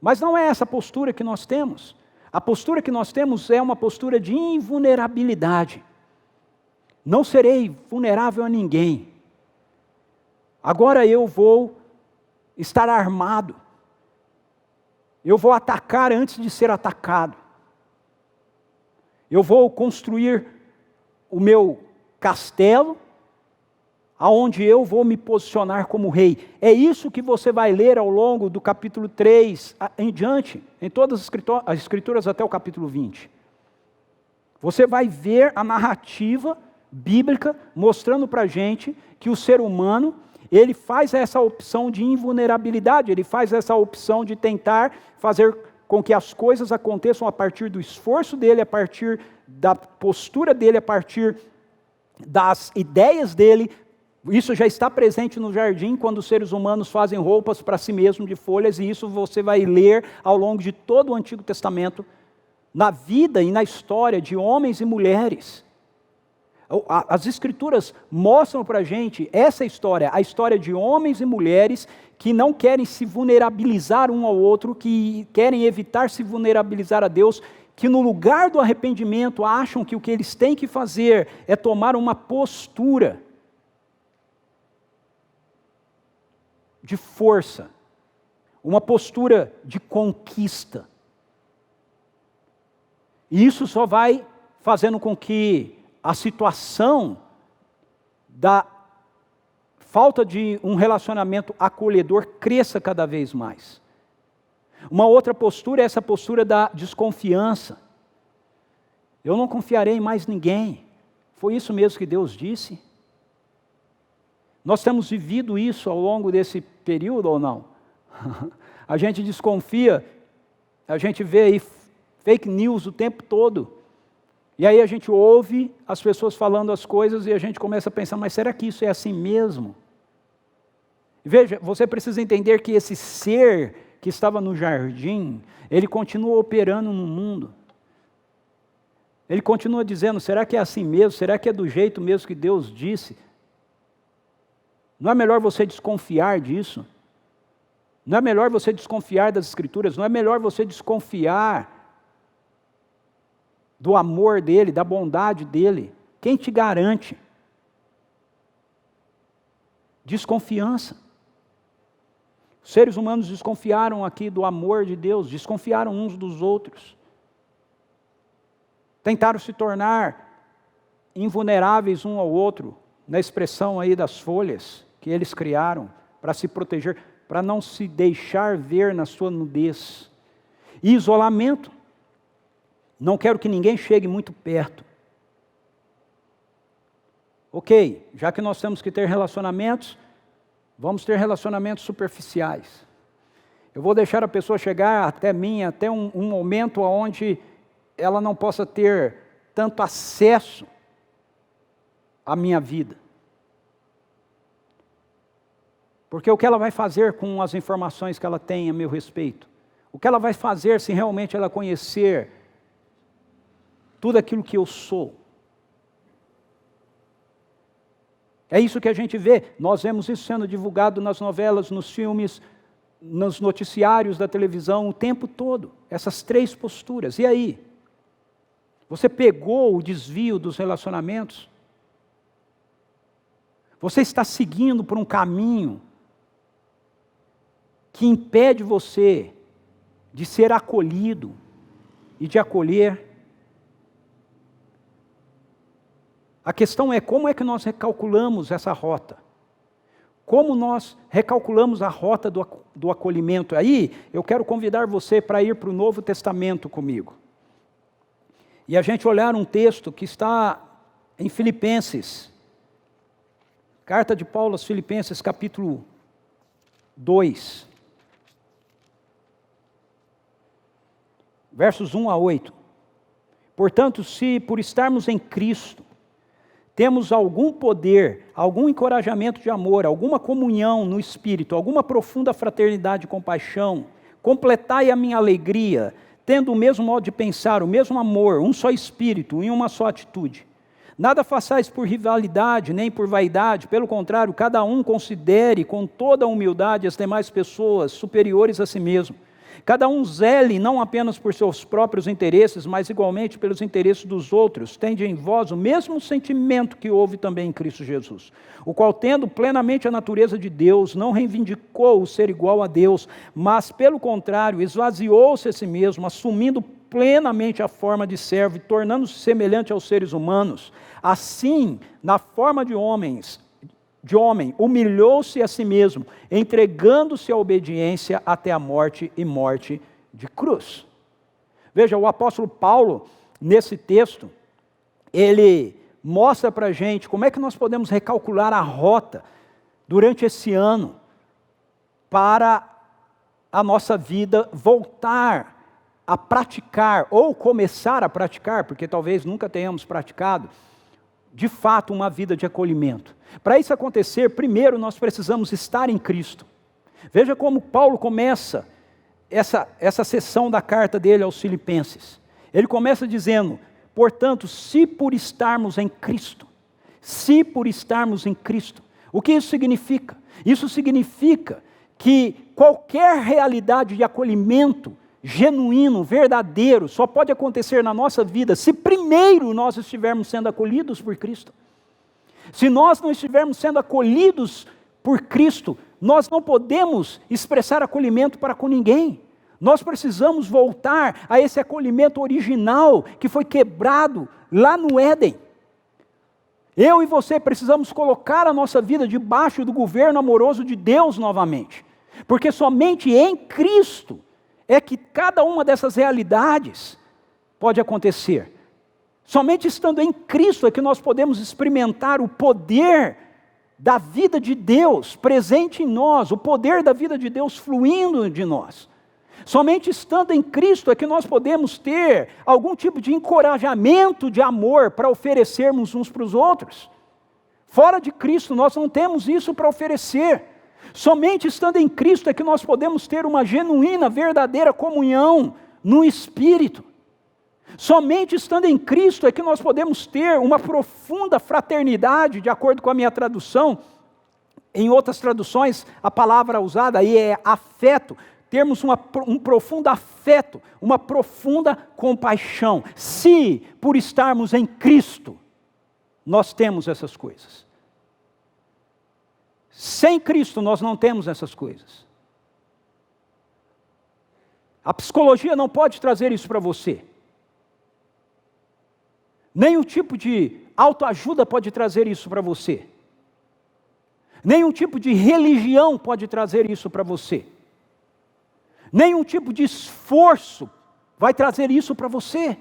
Mas não é essa postura que nós temos. A postura que nós temos é uma postura de invulnerabilidade. Não serei vulnerável a ninguém. Agora eu vou estar armado. Eu vou atacar antes de ser atacado. Eu vou construir o meu castelo, aonde eu vou me posicionar como rei. É isso que você vai ler ao longo do capítulo 3 em diante, em todas as escrituras até o capítulo 20. Você vai ver a narrativa bíblica mostrando para a gente que o ser humano, ele faz essa opção de invulnerabilidade, ele faz essa opção de tentar fazer com que as coisas aconteçam a partir do esforço dele, a partir da postura dele, a partir das ideias dele. Isso já está presente no jardim, quando os seres humanos fazem roupas para si mesmos de folhas, e isso você vai ler ao longo de todo o Antigo Testamento, na vida e na história de homens e mulheres. As Escrituras mostram para a gente essa história, a história de homens e mulheres que não querem se vulnerabilizar um ao outro, que querem evitar se vulnerabilizar a Deus, que no lugar do arrependimento acham que o que eles têm que fazer é tomar uma postura de força, uma postura de conquista. E isso só vai fazendo com que a situação da falta de um relacionamento acolhedor cresça cada vez mais. Uma outra postura é essa postura da desconfiança. Eu não confiarei em mais ninguém. Foi isso mesmo que Deus disse? Nós temos vivido isso ao longo desse período ou não? A gente desconfia, a gente vê aí fake news o tempo todo. E aí a gente ouve as pessoas falando as coisas e a gente começa a pensar, mas será que isso é assim mesmo? Veja, você precisa entender que esse ser que estava no jardim, ele continua operando no mundo. Ele continua dizendo, será que é assim mesmo? Será que é do jeito mesmo que Deus disse? Não é melhor você desconfiar disso? Não é melhor você desconfiar das Escrituras? Não é melhor você desconfiar do amor dEle, da bondade dEle? Quem te garante? Desconfiança. Os seres humanos desconfiaram aqui do amor de Deus, desconfiaram uns dos outros. Tentaram se tornar invulneráveis um ao outro, na expressão aí das folhas que eles criaram para se proteger, para não se deixar ver na sua nudez. E isolamento. Não quero que ninguém chegue muito perto. Ok, já que nós temos que ter relacionamentos, vamos ter relacionamentos superficiais. Eu vou deixar a pessoa chegar até mim, até um momento onde ela não possa ter tanto acesso à minha vida. Porque o que ela vai fazer com as informações que ela tem a meu respeito? O que ela vai fazer se realmente ela conhecer tudo aquilo que eu sou? É isso que a gente vê. Nós vemos isso sendo divulgado nas novelas, nos filmes, nos noticiários da televisão o tempo todo. Essas três posturas. E aí? Você pegou o desvio dos relacionamentos? Você está seguindo por um caminho que impede você de ser acolhido e de acolher? A questão é como é que nós recalculamos essa rota? Como nós recalculamos a rota do acolhimento? Aí eu quero convidar você para ir para o Novo Testamento comigo. E a gente olhar um texto que está em Filipenses. Carta de Paulo aos Filipenses, capítulo 2. Versos 1 a 8. Portanto, se por estarmos em Cristo, temos algum poder, algum encorajamento de amor, alguma comunhão no Espírito, alguma profunda fraternidade e compaixão, completai a minha alegria, tendo o mesmo modo de pensar, o mesmo amor, um só Espírito e uma só atitude. Nada façais por rivalidade, nem por vaidade, pelo contrário, cada um considere com toda a humildade as demais pessoas superiores a si mesmo. Cada um zele não apenas por seus próprios interesses, mas igualmente pelos interesses dos outros. Tende em vós o mesmo sentimento que houve também em Cristo Jesus, o qual, tendo plenamente a natureza de Deus, não reivindicou o ser igual a Deus, mas, pelo contrário, esvaziou-se a si mesmo, assumindo plenamente a forma de servo e tornando-se semelhante aos seres humanos. Assim, na forma de homem, humilhou-se a si mesmo, entregando-se à obediência até a morte e morte de cruz. Veja, o apóstolo Paulo, nesse texto, ele mostra para a gente como é que nós podemos recalcular a rota durante esse ano para a nossa vida voltar a praticar, ou começar a praticar, porque talvez nunca tenhamos praticado, de fato, uma vida de acolhimento. Para isso acontecer, primeiro nós precisamos estar em Cristo. Veja como Paulo começa essa sessão da carta dele aos Filipenses. Ele começa dizendo, portanto, se por estarmos em Cristo, o que isso significa? Isso significa que qualquer realidade de acolhimento genuíno, verdadeiro, só pode acontecer na nossa vida se primeiro nós estivermos sendo acolhidos por Cristo. Se nós não estivermos sendo acolhidos por Cristo, nós não podemos expressar acolhimento para com ninguém. Nós precisamos voltar a esse acolhimento original que foi quebrado lá no Éden. Eu e você precisamos colocar a nossa vida debaixo do governo amoroso de Deus novamente. Porque somente em Cristo é que cada uma dessas realidades pode acontecer. Somente estando em Cristo é que nós podemos experimentar o poder da vida de Deus presente em nós, o poder da vida de Deus fluindo de nós. Somente estando em Cristo é que nós podemos ter algum tipo de encorajamento de amor para oferecermos uns para os outros. Fora de Cristo nós não temos isso para oferecer. Somente estando em Cristo é que nós podemos ter uma genuína, verdadeira comunhão no Espírito. Somente estando em Cristo é que nós podemos ter uma profunda fraternidade, de acordo com a minha tradução. Em outras traduções, a palavra usada aí é afeto. Termos um profundo afeto, uma profunda compaixão. Se, por estarmos em Cristo, nós temos essas coisas. Sem Cristo, nós não temos essas coisas. A psicologia não pode trazer isso para você. Nenhum tipo de autoajuda pode trazer isso para você. Nenhum tipo de religião pode trazer isso para você. Nenhum tipo de esforço vai trazer isso para você.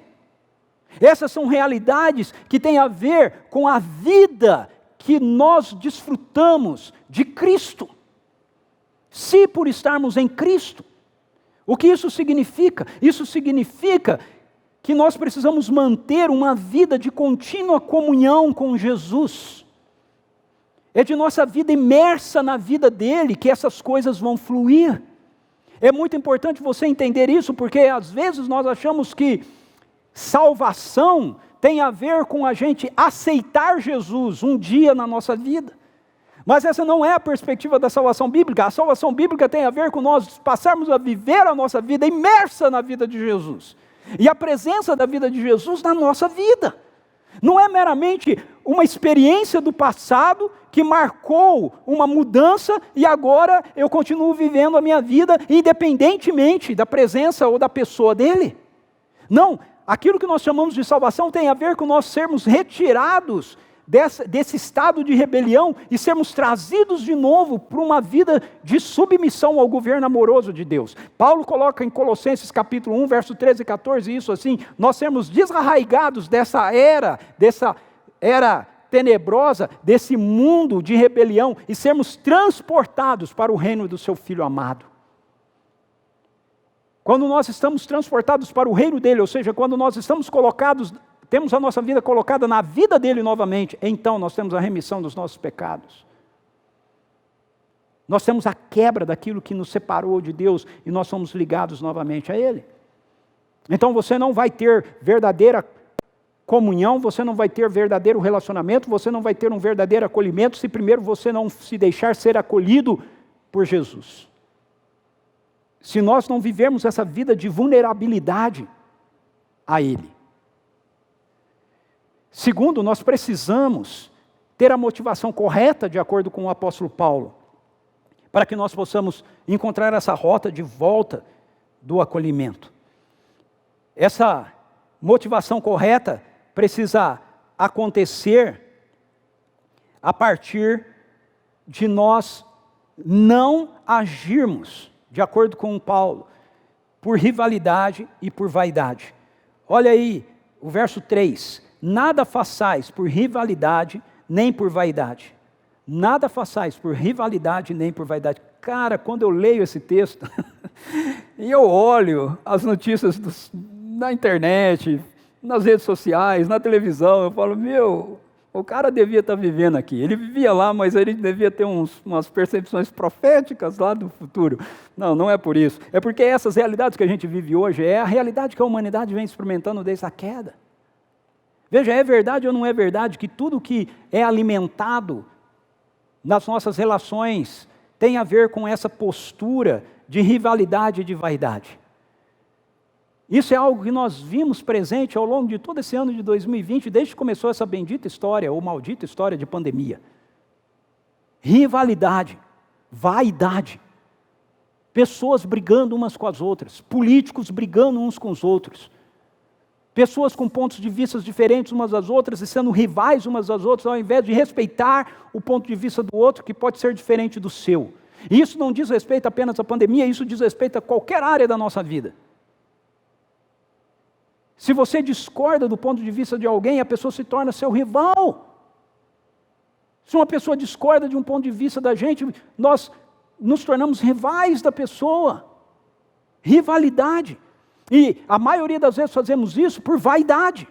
Essas são realidades que têm a ver com a vida que nós desfrutamos de Cristo. Se por estarmos em Cristo. O que isso significa? Isso significa que nós precisamos manter uma vida de contínua comunhão com Jesus. É de nossa vida imersa na vida dele que essas coisas vão fluir. É muito importante você entender isso, porque às vezes nós achamos que salvação tem a ver com a gente aceitar Jesus um dia na nossa vida. Mas essa não é a perspectiva da salvação bíblica. A salvação bíblica tem a ver com nós passarmos a viver a nossa vida imersa na vida de Jesus. E a presença da vida de Jesus na nossa vida. Não é meramente uma experiência do passado que marcou uma mudança e agora eu continuo vivendo a minha vida independentemente da presença ou da pessoa dele. Não, aquilo que nós chamamos de salvação tem a ver com nós sermos retirados desse estado de rebelião e sermos trazidos de novo para uma vida de submissão ao governo amoroso de Deus. Paulo coloca em Colossenses capítulo 1, verso 13 e 14, isso assim: nós sermos desarraigados dessa era tenebrosa, desse mundo de rebelião, e sermos transportados para o reino do seu Filho amado. Quando nós estamos transportados para o reino dele, ou seja, quando nós estamos temos a nossa vida colocada na vida dele novamente, então nós temos a remissão dos nossos pecados. Nós temos a quebra daquilo que nos separou de Deus e nós somos ligados novamente a ele. Então você não vai ter verdadeira comunhão, você não vai ter verdadeiro relacionamento, você não vai ter um verdadeiro acolhimento se primeiro você não se deixar ser acolhido por Jesus. Se nós não vivermos essa vida de vulnerabilidade a ele. Segundo, nós precisamos ter a motivação correta, de acordo com o apóstolo Paulo, para que nós possamos encontrar essa rota de volta do acolhimento. Essa motivação correta precisa acontecer a partir de nós não agirmos, de acordo com Paulo, por rivalidade e por vaidade. Olha aí o verso 3. Nada façais por rivalidade, nem por vaidade. Nada façais por rivalidade, nem por vaidade. Cara, quando eu leio esse texto, e eu olho as notícias na internet, nas redes sociais, na televisão, eu falo, o cara devia estar vivendo aqui. Ele vivia lá, mas ele devia ter umas percepções proféticas lá do futuro. Não, não é por isso. É porque essas realidades que a gente vive hoje é a realidade que a humanidade vem experimentando desde a queda. Veja, é verdade ou não é verdade que tudo que é alimentado nas nossas relações tem a ver com essa postura de rivalidade e de vaidade? Isso é algo que nós vimos presente ao longo de todo esse ano de 2020, desde que começou essa bendita história, ou maldita história de pandemia. Rivalidade, vaidade, pessoas brigando umas com as outras, políticos brigando uns com os outros, pessoas com pontos de vista diferentes umas das outras e sendo rivais umas das outras, ao invés de respeitar o ponto de vista do outro, que pode ser diferente do seu. E isso não diz respeito apenas à pandemia, isso diz respeito a qualquer área da nossa vida. Se você discorda do ponto de vista de alguém, a pessoa se torna seu rival. Se uma pessoa discorda de um ponto de vista da gente, nós nos tornamos rivais da pessoa. Rivalidade. E a maioria das vezes fazemos isso por vaidade.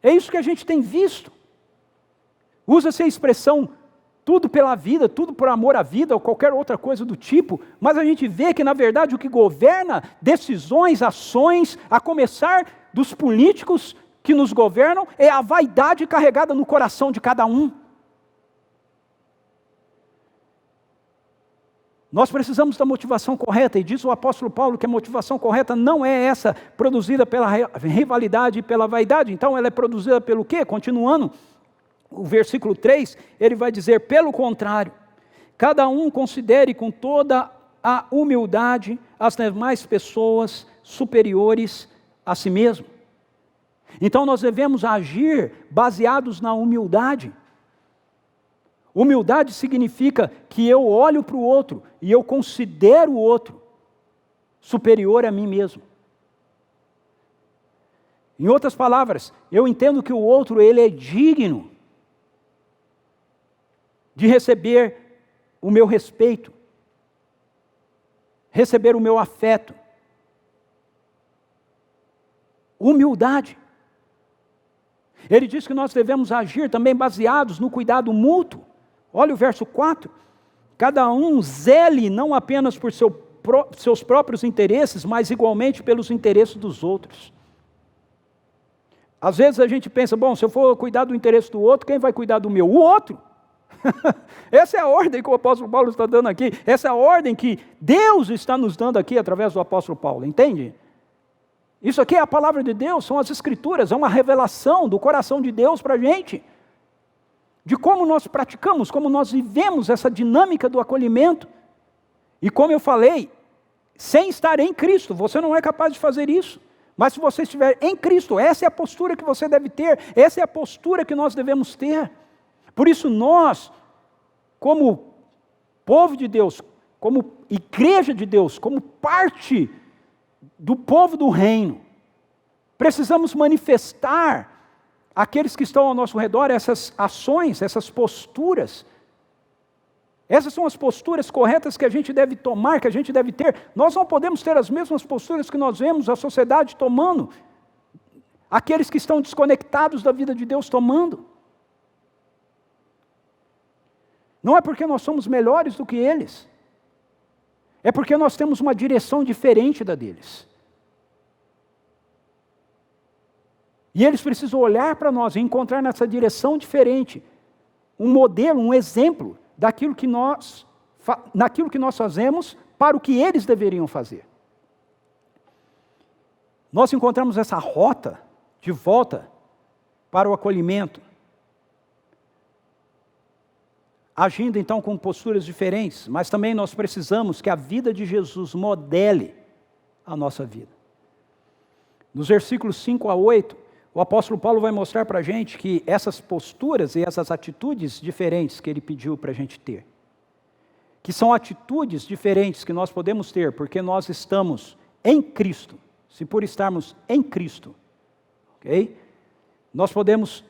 É isso que a gente tem visto. Usa-se a expressão tudo pela vida, tudo por amor à vida, ou qualquer outra coisa do tipo, mas a gente vê que, na verdade, o que governa decisões, ações, a começar dos políticos que nos governam, é a vaidade carregada no coração de cada um. Nós precisamos da motivação correta, e diz o apóstolo Paulo que a motivação correta não é essa produzida pela rivalidade e pela vaidade. Então ela é produzida pelo quê? Continuando, o versículo 3, ele vai dizer, pelo contrário, cada um considere com toda a humildade as demais pessoas superiores a si mesmo. Então nós devemos agir baseados na humildade. Humildade significa que eu olho para o outro e eu considero o outro superior a mim mesmo. Em outras palavras, eu entendo que o outro ele é digno de receber o meu respeito, receber o meu afeto. Humildade. Ele diz que nós devemos agir também baseados no cuidado mútuo. Olha o verso 4. Cada um zele não apenas por seus próprios interesses, mas igualmente pelos interesses dos outros. Às vezes a gente pensa, bom, se eu for cuidar do interesse do outro, quem vai cuidar do meu? O outro. Essa é a ordem que o apóstolo Paulo está dando aqui. Essa é a ordem que Deus está nos dando aqui através do apóstolo Paulo, entende? Isso aqui é a palavra de Deus, são as escrituras, é uma revelação do coração de Deus para a gente. De como nós praticamos, como nós vivemos essa dinâmica do acolhimento. E como eu falei, sem estar em Cristo, você não é capaz de fazer isso. Mas se você estiver em Cristo, essa é a postura que você deve ter, essa é a postura que nós devemos ter. Por isso nós, como povo de Deus, como igreja de Deus, como parte do povo do reino, precisamos manifestar àqueles que estão ao nosso redor essas ações, essas posturas. Essas são as posturas corretas que a gente deve tomar, que a gente deve ter. Nós não podemos ter as mesmas posturas que nós vemos a sociedade tomando, aqueles que estão desconectados da vida de Deus tomando. Não é porque nós somos melhores do que eles, é porque nós temos uma direção diferente da deles. E eles precisam olhar para nós e encontrar nessa direção diferente um modelo, um exemplo naquilo que nós fazemos para o que eles deveriam fazer. Nós encontramos essa rota de volta para o acolhimento, agindo então com posturas diferentes, mas também nós precisamos que a vida de Jesus modele a nossa vida. Nos versículos 5 a 8, o apóstolo Paulo vai mostrar para a gente que essas posturas e essas atitudes diferentes que ele pediu para a gente ter, que são atitudes diferentes que nós podemos ter, porque nós estamos em Cristo, se por estarmos em Cristo, ok? Nós podemos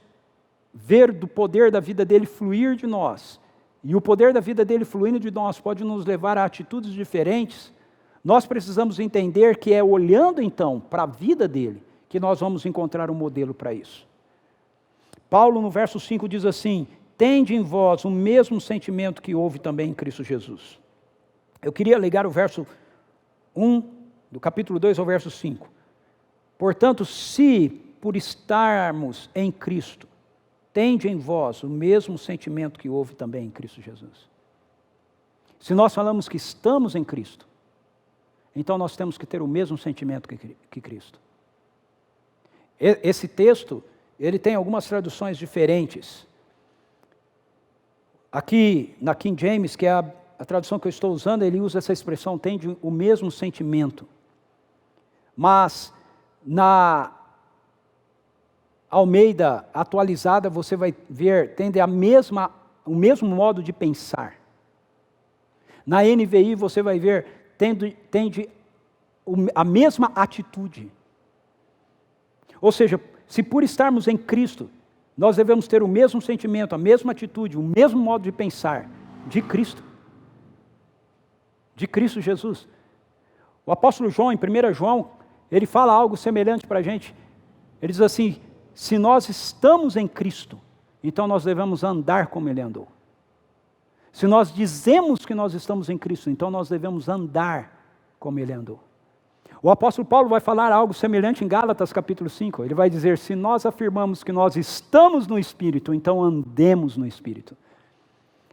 ver do poder da vida dele fluir de nós, e o poder da vida dele fluindo de nós pode nos levar a atitudes diferentes. Nós precisamos entender que é olhando então para a vida dele, que nós vamos encontrar um modelo para isso. Paulo no verso 5 diz assim, tende em vós o mesmo sentimento que houve também em Cristo Jesus. Eu queria ligar o verso 1 do capítulo 2 ao verso 5. Portanto, se por estarmos em Cristo, tende em vós o mesmo sentimento que houve também em Cristo Jesus. Se nós falamos que estamos em Cristo, então nós temos que ter o mesmo sentimento que Cristo. Esse texto, ele tem algumas traduções diferentes. Aqui, na King James, que é a tradução que eu estou usando, ele usa essa expressão, tende o mesmo sentimento. Mas, na Almeida atualizada, você vai ver, tende o mesmo modo de pensar. Na NVI, você vai ver, tende a mesma atitude. Ou seja, se por estarmos em Cristo, nós devemos ter o mesmo sentimento, a mesma atitude, o mesmo modo de pensar de Cristo. De Cristo Jesus. O apóstolo João, em 1 João, ele fala algo semelhante para a gente. Ele diz assim: se nós estamos em Cristo, então nós devemos andar como Ele andou. Se nós dizemos que nós estamos em Cristo, então nós devemos andar como Ele andou. O apóstolo Paulo vai falar algo semelhante em Gálatas capítulo 5. Ele vai dizer: se nós afirmamos que nós estamos no Espírito, então andemos no Espírito.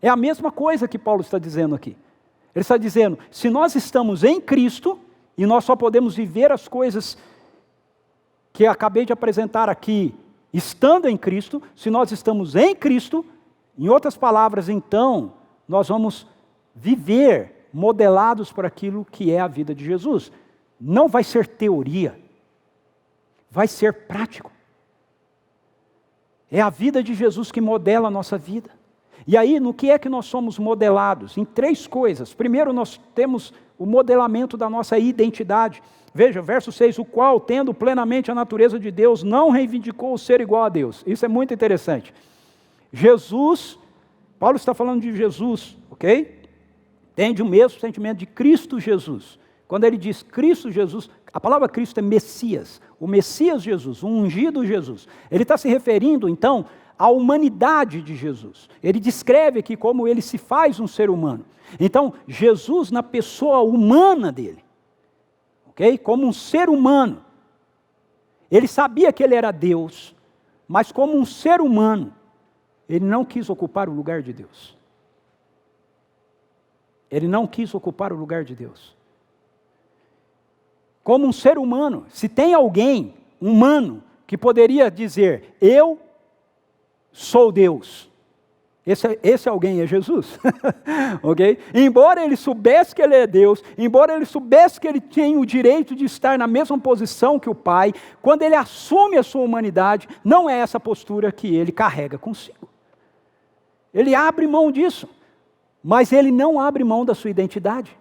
É a mesma coisa que Paulo está dizendo aqui. Ele está dizendo, se nós estamos em Cristo, e nós só podemos viver as coisas que acabei de apresentar aqui, estando em Cristo, se nós estamos em Cristo, em outras palavras, então, nós vamos viver modelados por aquilo que é a vida de Jesus. Não vai ser teoria, vai ser prático. É a vida de Jesus que modela a nossa vida. E aí, no que é que nós somos modelados? Em 3 coisas. Primeiro, nós temos o modelamento da nossa identidade. Veja, verso 6, o qual, tendo plenamente a natureza de Deus, não reivindicou o ser igual a Deus. Isso é muito interessante. Jesus, Paulo está falando de Jesus, ok? Tem o mesmo sentimento de Cristo Jesus. Quando ele diz Cristo Jesus, a palavra Cristo é Messias, o Messias Jesus, o ungido Jesus. Ele está se referindo, então, à humanidade de Jesus. Ele descreve aqui como ele se faz um ser humano. Então, Jesus na pessoa humana dele, ok? Como um ser humano. Ele sabia que ele era Deus, mas como um ser humano, ele não quis ocupar o lugar de Deus. Ele não quis ocupar o lugar de Deus. Como um ser humano, se tem alguém humano que poderia dizer, eu sou Deus, esse alguém é Jesus, ok? Embora ele soubesse que ele é Deus, embora ele soubesse que ele tem o direito de estar na mesma posição que o Pai, quando ele assume a sua humanidade, não é essa postura que ele carrega consigo. Ele abre mão disso, mas ele não abre mão da sua identidade.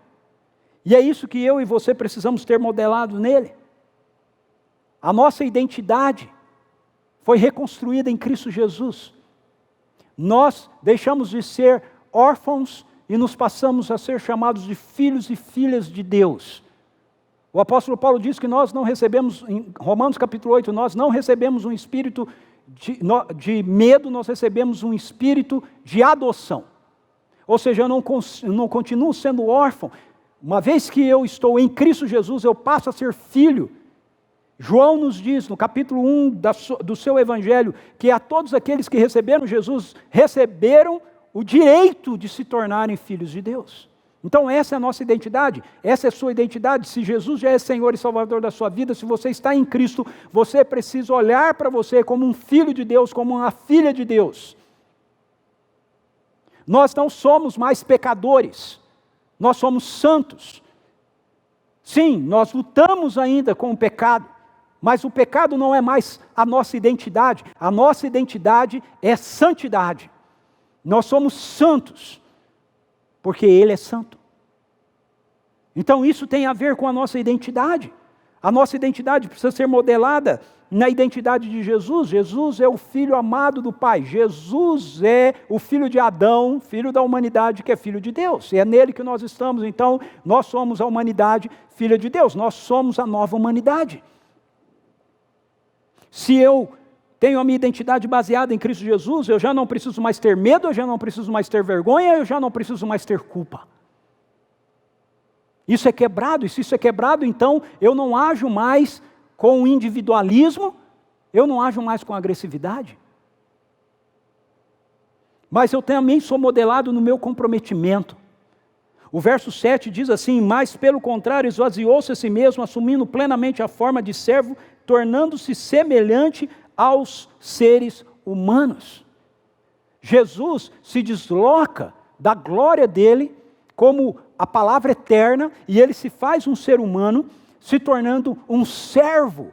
E é isso que eu e você precisamos ter modelado nele. A nossa identidade foi reconstruída em Cristo Jesus. Nós deixamos de ser órfãos e nos passamos a ser chamados de filhos e filhas de Deus. O apóstolo Paulo diz que nós não recebemos, em Romanos capítulo 8, nós não recebemos um espírito de medo, nós recebemos um espírito de adoção. Ou seja, eu não continuo sendo órfão. Uma vez que eu estou em Cristo Jesus, eu passo a ser filho. João nos diz, no capítulo 1 do seu evangelho, que a todos aqueles que receberam Jesus, receberam o direito de se tornarem filhos de Deus. Então essa é a nossa identidade, essa é a sua identidade. Se Jesus já é Senhor e Salvador da sua vida, se você está em Cristo, você precisa olhar para você como um filho de Deus, como uma filha de Deus. Nós não somos mais pecadores, nós somos santos. Sim, nós lutamos ainda com o pecado, mas o pecado não é mais a nossa identidade é santidade. Nós somos santos, porque Ele é santo. Então isso tem a ver com a nossa identidade. A nossa identidade precisa ser modelada na identidade de Jesus. Jesus é o Filho amado do Pai. Jesus é o Filho de Adão, filho da humanidade que é filho de Deus. E é nele que nós estamos. Então, nós somos a humanidade filha de Deus. Nós somos a nova humanidade. Se eu tenho a minha identidade baseada em Cristo Jesus, eu já não preciso mais ter medo, eu já não preciso mais ter vergonha, eu já não preciso mais ter culpa. Isso é quebrado, e se isso é quebrado, então eu não ajo mais com o individualismo, eu não ajo mais com a agressividade. Mas eu também sou modelado no meu comprometimento. O verso 7 diz assim, mas pelo contrário esvaziou-se a si mesmo, assumindo plenamente a forma de servo, tornando-se semelhante aos seres humanos. Jesus se desloca da glória dele como a palavra eterna, e ele se faz um ser humano, se tornando um servo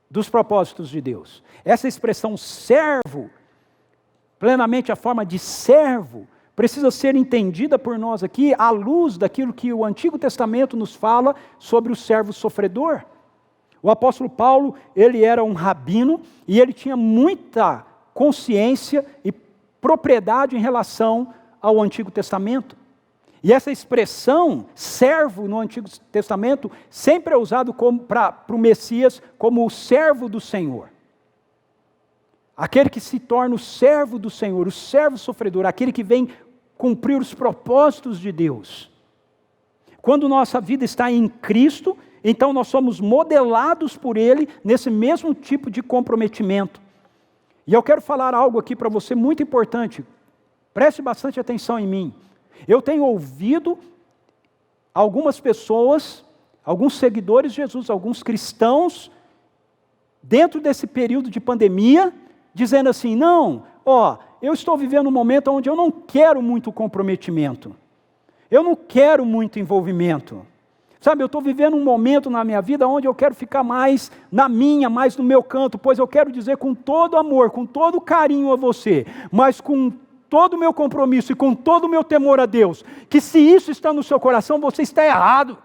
dos propósitos de Deus. Essa expressão servo, plenamente a forma de servo, precisa ser entendida por nós aqui à luz daquilo que o Antigo Testamento nos fala sobre o servo sofredor. O apóstolo Paulo, ele era um rabino e ele tinha muita consciência e propriedade em relação ao Antigo Testamento. E essa expressão, servo no Antigo Testamento, sempre é usado para o Messias como o servo do Senhor. Aquele que se torna o servo do Senhor, o servo sofredor, aquele que vem cumprir os propósitos de Deus. Quando nossa vida está em Cristo, então nós somos modelados por Ele nesse mesmo tipo de comprometimento. E eu quero falar algo aqui para você muito importante. Preste bastante atenção em mim. Eu tenho ouvido algumas pessoas, alguns seguidores de Jesus, alguns cristãos, dentro desse período de pandemia, dizendo assim, não, eu estou vivendo um momento onde eu não quero muito comprometimento. Eu não quero muito envolvimento. Sabe, eu estou vivendo um momento na minha vida onde eu quero ficar mais na minha, mais no meu canto, pois eu quero dizer com todo amor, com todo carinho a você, mas com todo o meu compromisso e com todo o meu temor a Deus, que se isso está no seu coração, você está errado.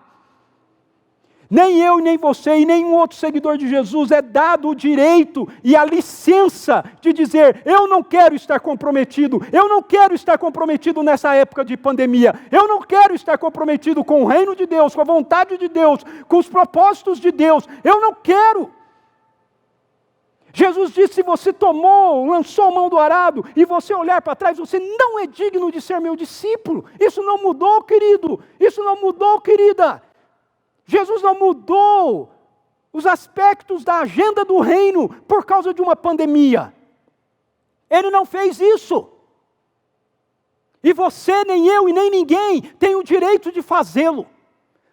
Nem eu, nem você e nenhum outro seguidor de Jesus é dado o direito e a licença de dizer, eu não quero estar comprometido, eu não quero estar comprometido nessa época de pandemia, eu não quero estar comprometido com o reino de Deus, com a vontade de Deus, com os propósitos de Deus, eu não quero. Jesus disse, se você lançou a mão do arado e você olhar para trás, você não é digno de ser meu discípulo. Isso não mudou, querido, isso não mudou, querida. Jesus não mudou os aspectos da agenda do reino por causa de uma pandemia. Ele não fez isso. E você, nem eu e nem ninguém tem o direito de fazê-lo.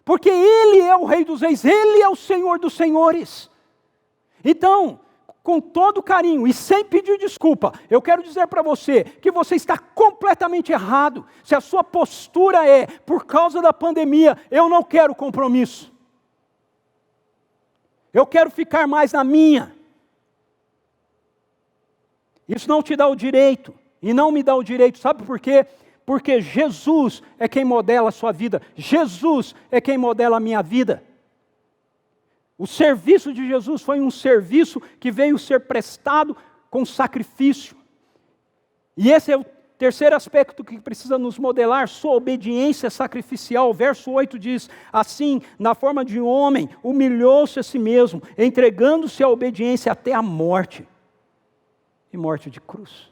Porque Ele é o Rei dos Reis, Ele é o Senhor dos Senhores. Então, com todo carinho e sem pedir desculpa, eu quero dizer para você que você está completamente errado. Se a sua postura é, por causa da pandemia, eu não quero compromisso. Eu quero ficar mais na minha. Isso não te dá o direito, e não me dá o direito, sabe por quê? Porque Jesus é quem modela a sua vida, Jesus é quem modela a minha vida. O serviço de Jesus foi um serviço que veio ser prestado com sacrifício. E esse é o terceiro aspecto que precisa nos modelar, sua obediência sacrificial. Verso 8 diz, assim, na forma de homem, humilhou-se a si mesmo, entregando-se à obediência até a morte. E morte de cruz.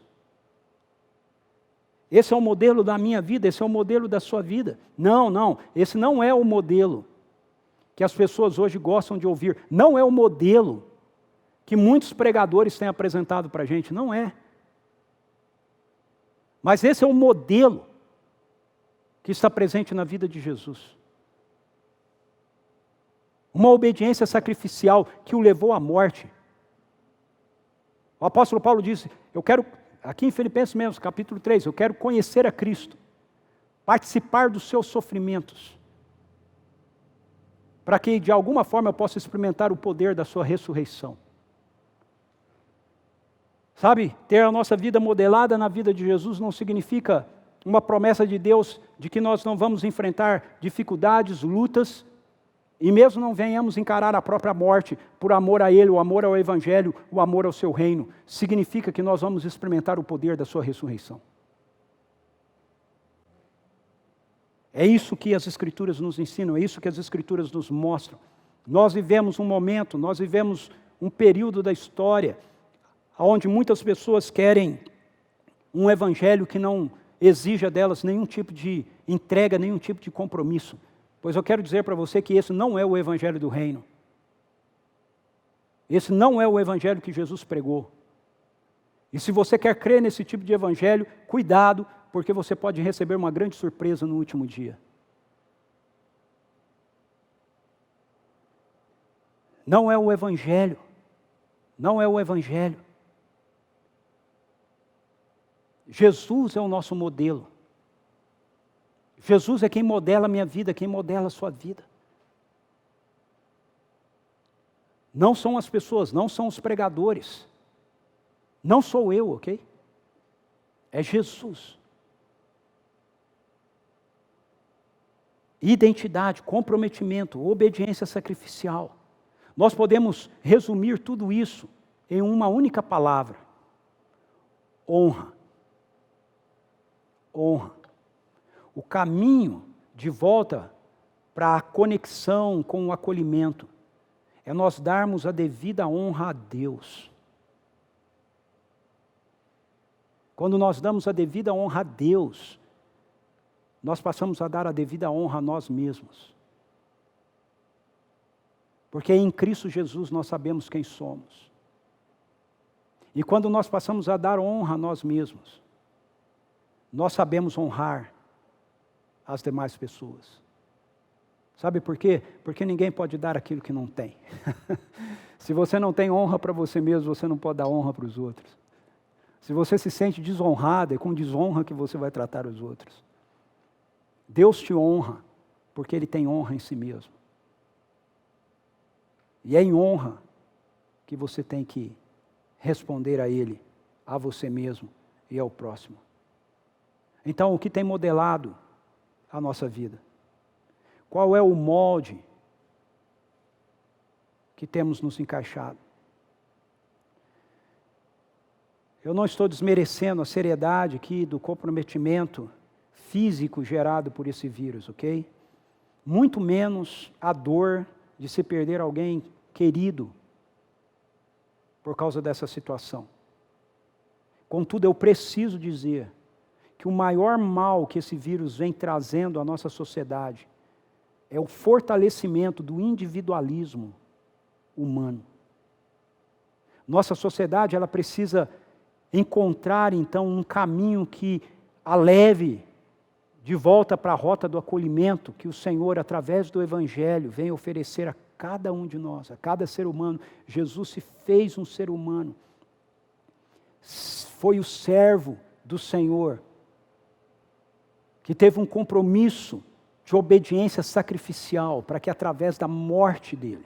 Esse é o modelo da minha vida, esse é o modelo da sua vida. Não, esse não é o modelo que as pessoas hoje gostam de ouvir. Não é o modelo que muitos pregadores têm apresentado para a gente, não é. Mas esse é o modelo que está presente na vida de Jesus. Uma obediência sacrificial que o levou à morte. O apóstolo Paulo disse, eu quero, aqui em Filipenses mesmo, capítulo 3, eu quero conhecer a Cristo, participar dos seus sofrimentos, para que de alguma forma eu possa experimentar o poder da sua ressurreição. Sabe, ter a nossa vida modelada na vida de Jesus não significa uma promessa de Deus de que nós não vamos enfrentar dificuldades, lutas, e mesmo não venhamos encarar a própria morte, por amor a Ele, o amor ao Evangelho, o amor ao seu reino, significa que nós vamos experimentar o poder da sua ressurreição. É isso que as Escrituras nos ensinam, é isso que as Escrituras nos mostram. Nós vivemos um momento, nós vivemos um período da história, onde muitas pessoas querem um evangelho que não exija delas nenhum tipo de entrega, nenhum tipo de compromisso. Pois eu quero dizer para você que esse não é o evangelho do reino. Esse não é o evangelho que Jesus pregou. E se você quer crer nesse tipo de evangelho, cuidado, porque você pode receber uma grande surpresa no último dia. Não é o evangelho. Não é o evangelho. Jesus é o nosso modelo. Jesus é quem modela a minha vida, quem modela a sua vida. Não são as pessoas, não são os pregadores. Não sou eu, ok? É Jesus. Identidade, comprometimento, obediência sacrificial. Nós podemos resumir tudo isso em uma única palavra: honra. Honra. O caminho de volta para a conexão com o acolhimento é nós darmos a devida honra a Deus. Quando nós damos a devida honra a Deus, nós passamos a dar a devida honra a nós mesmos. Porque em Cristo Jesus nós sabemos quem somos. E quando nós passamos a dar honra a nós mesmos, nós sabemos honrar as demais pessoas. Sabe por quê? Porque ninguém pode dar aquilo que não tem. Se você não tem honra para você mesmo, você não pode dar honra para os outros. Se você se sente desonrado, é com desonra que você vai tratar os outros. Deus te honra, porque Ele tem honra em si mesmo. E é em honra que você tem que responder a Ele, a você mesmo e ao próximo. Então, o que tem modelado a nossa vida? Qual é o molde que temos nos encaixado? Eu não estou desmerecendo a seriedade aqui do comprometimento físico gerado por esse vírus, ok? Muito menos a dor de se perder alguém querido por causa dessa situação. Contudo, eu preciso dizer que o maior mal que esse vírus vem trazendo à nossa sociedade é o fortalecimento do individualismo humano. Nossa sociedade, ela precisa encontrar, então, um caminho que a leve de volta para a rota do acolhimento que o Senhor, através do Evangelho, vem oferecer a cada um de nós, a cada ser humano. Jesus se fez um ser humano. Foi o servo do Senhor, que teve um compromisso de obediência sacrificial, para que através da morte dele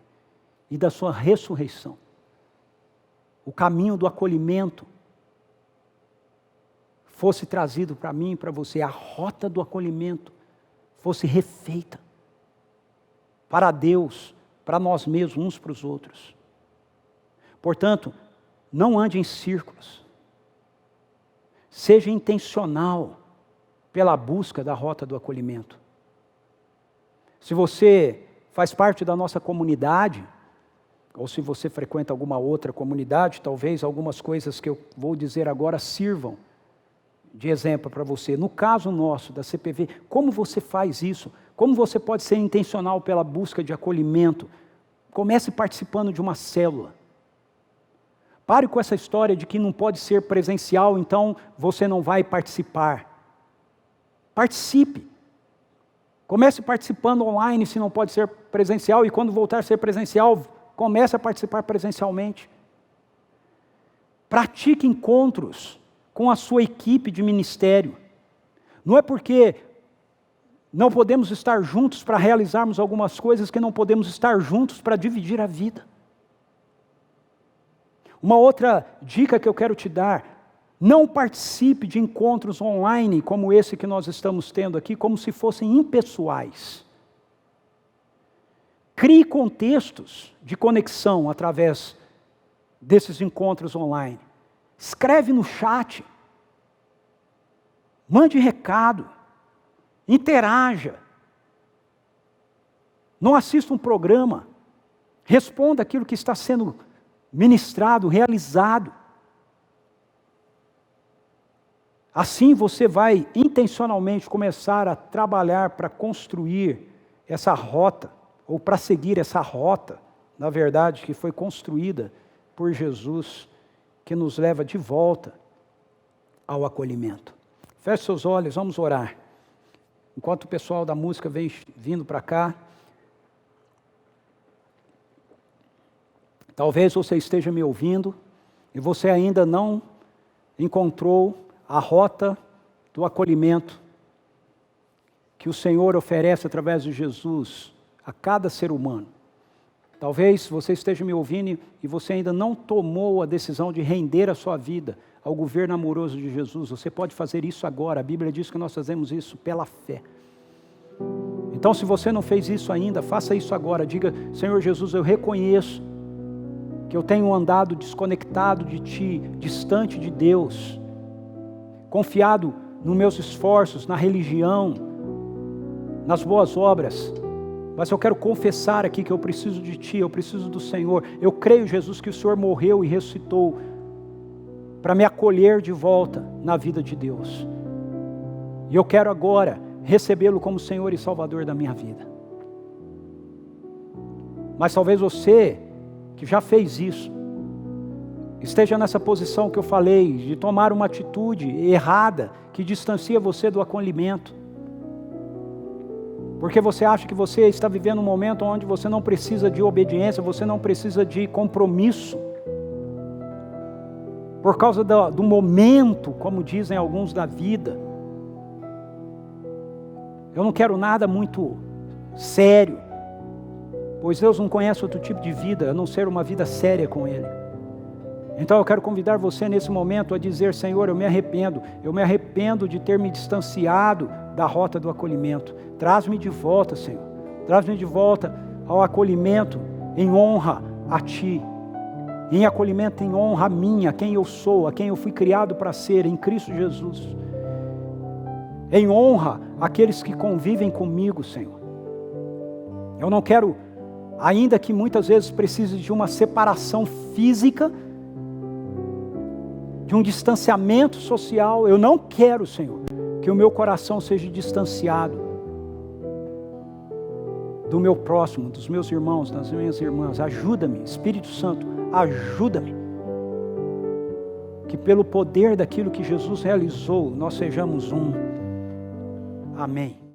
e da sua ressurreição, o caminho do acolhimento fosse trazido para mim e para você, a rota do acolhimento fosse refeita para Deus, para nós mesmos, uns para os outros. Portanto, não ande em círculos, seja intencional pela busca da rota do acolhimento. Se você faz parte da nossa comunidade, ou se você frequenta alguma outra comunidade, talvez algumas coisas que eu vou dizer agora sirvam de exemplo para você. No caso nosso, da CPV, como você faz isso? Como você pode ser intencional pela busca de acolhimento? Comece participando de uma célula. Pare com essa história de que não pode ser presencial, então você não vai participar. Participe. Comece participando online se não pode ser presencial, e quando voltar a ser presencial, comece a participar presencialmente. Pratique encontros com a sua equipe de ministério. Não é porque não podemos estar juntos para realizarmos algumas coisas que não podemos estar juntos para dividir a vida. Uma outra dica que eu quero te dar: não participe de encontros online como esse que nós estamos tendo aqui, como se fossem impessoais. Crie contextos de conexão através desses encontros online. Escreve no chat. Mande recado. Interaja. Não assista um programa. Responda aquilo que está sendo ministrado, realizado. Assim você vai intencionalmente começar a trabalhar para construir essa rota, ou para seguir essa rota, na verdade, que foi construída por Jesus, que nos leva de volta ao acolhimento. Feche seus olhos, vamos orar. Enquanto o pessoal da música vem vindo para cá, talvez você esteja me ouvindo e você ainda não encontrou a rota do acolhimento que o Senhor oferece através de Jesus a cada ser humano. Talvez você esteja me ouvindo e você ainda não tomou a decisão de render a sua vida ao governo amoroso de Jesus. Você pode fazer isso agora. A Bíblia diz que nós fazemos isso pela fé. Então, se você não fez isso ainda, faça isso agora. Diga: Senhor Jesus, eu reconheço que eu tenho andado desconectado de Ti, distante de Deus, confiado nos meus esforços, na religião, nas boas obras. Mas eu quero confessar aqui que eu preciso de Ti, eu preciso do Senhor. Eu creio, Jesus, que o Senhor morreu e ressuscitou para me acolher de volta na vida de Deus. E eu quero agora recebê-lo como Senhor e Salvador da minha vida. Mas talvez você, que já fez isso, esteja nessa posição que eu falei, de tomar uma atitude errada, que distancia você do acolhimento. Porque você acha que você está vivendo um momento onde você não precisa de obediência, você não precisa de compromisso. Por causa do momento, como dizem alguns, da vida. Eu não quero nada muito sério, pois Deus não conhece outro tipo de vida, a não ser uma vida séria com Ele. Então eu quero convidar você nesse momento a dizer: Senhor, eu me arrependo de ter me distanciado da rota do acolhimento. Traz-me de volta, Senhor, traz-me de volta ao acolhimento em honra a Ti, em acolhimento em honra a mim, a quem eu sou, a quem eu fui criado para ser em Cristo Jesus. Em honra àqueles que convivem comigo, Senhor. Eu não quero, ainda que muitas vezes precise de uma separação física, de um distanciamento social, eu não quero, Senhor, que o meu coração seja distanciado do meu próximo, dos meus irmãos, das minhas irmãs. Ajuda-me, Espírito Santo, ajuda-me, que pelo poder daquilo que Jesus realizou, nós sejamos um. Amém.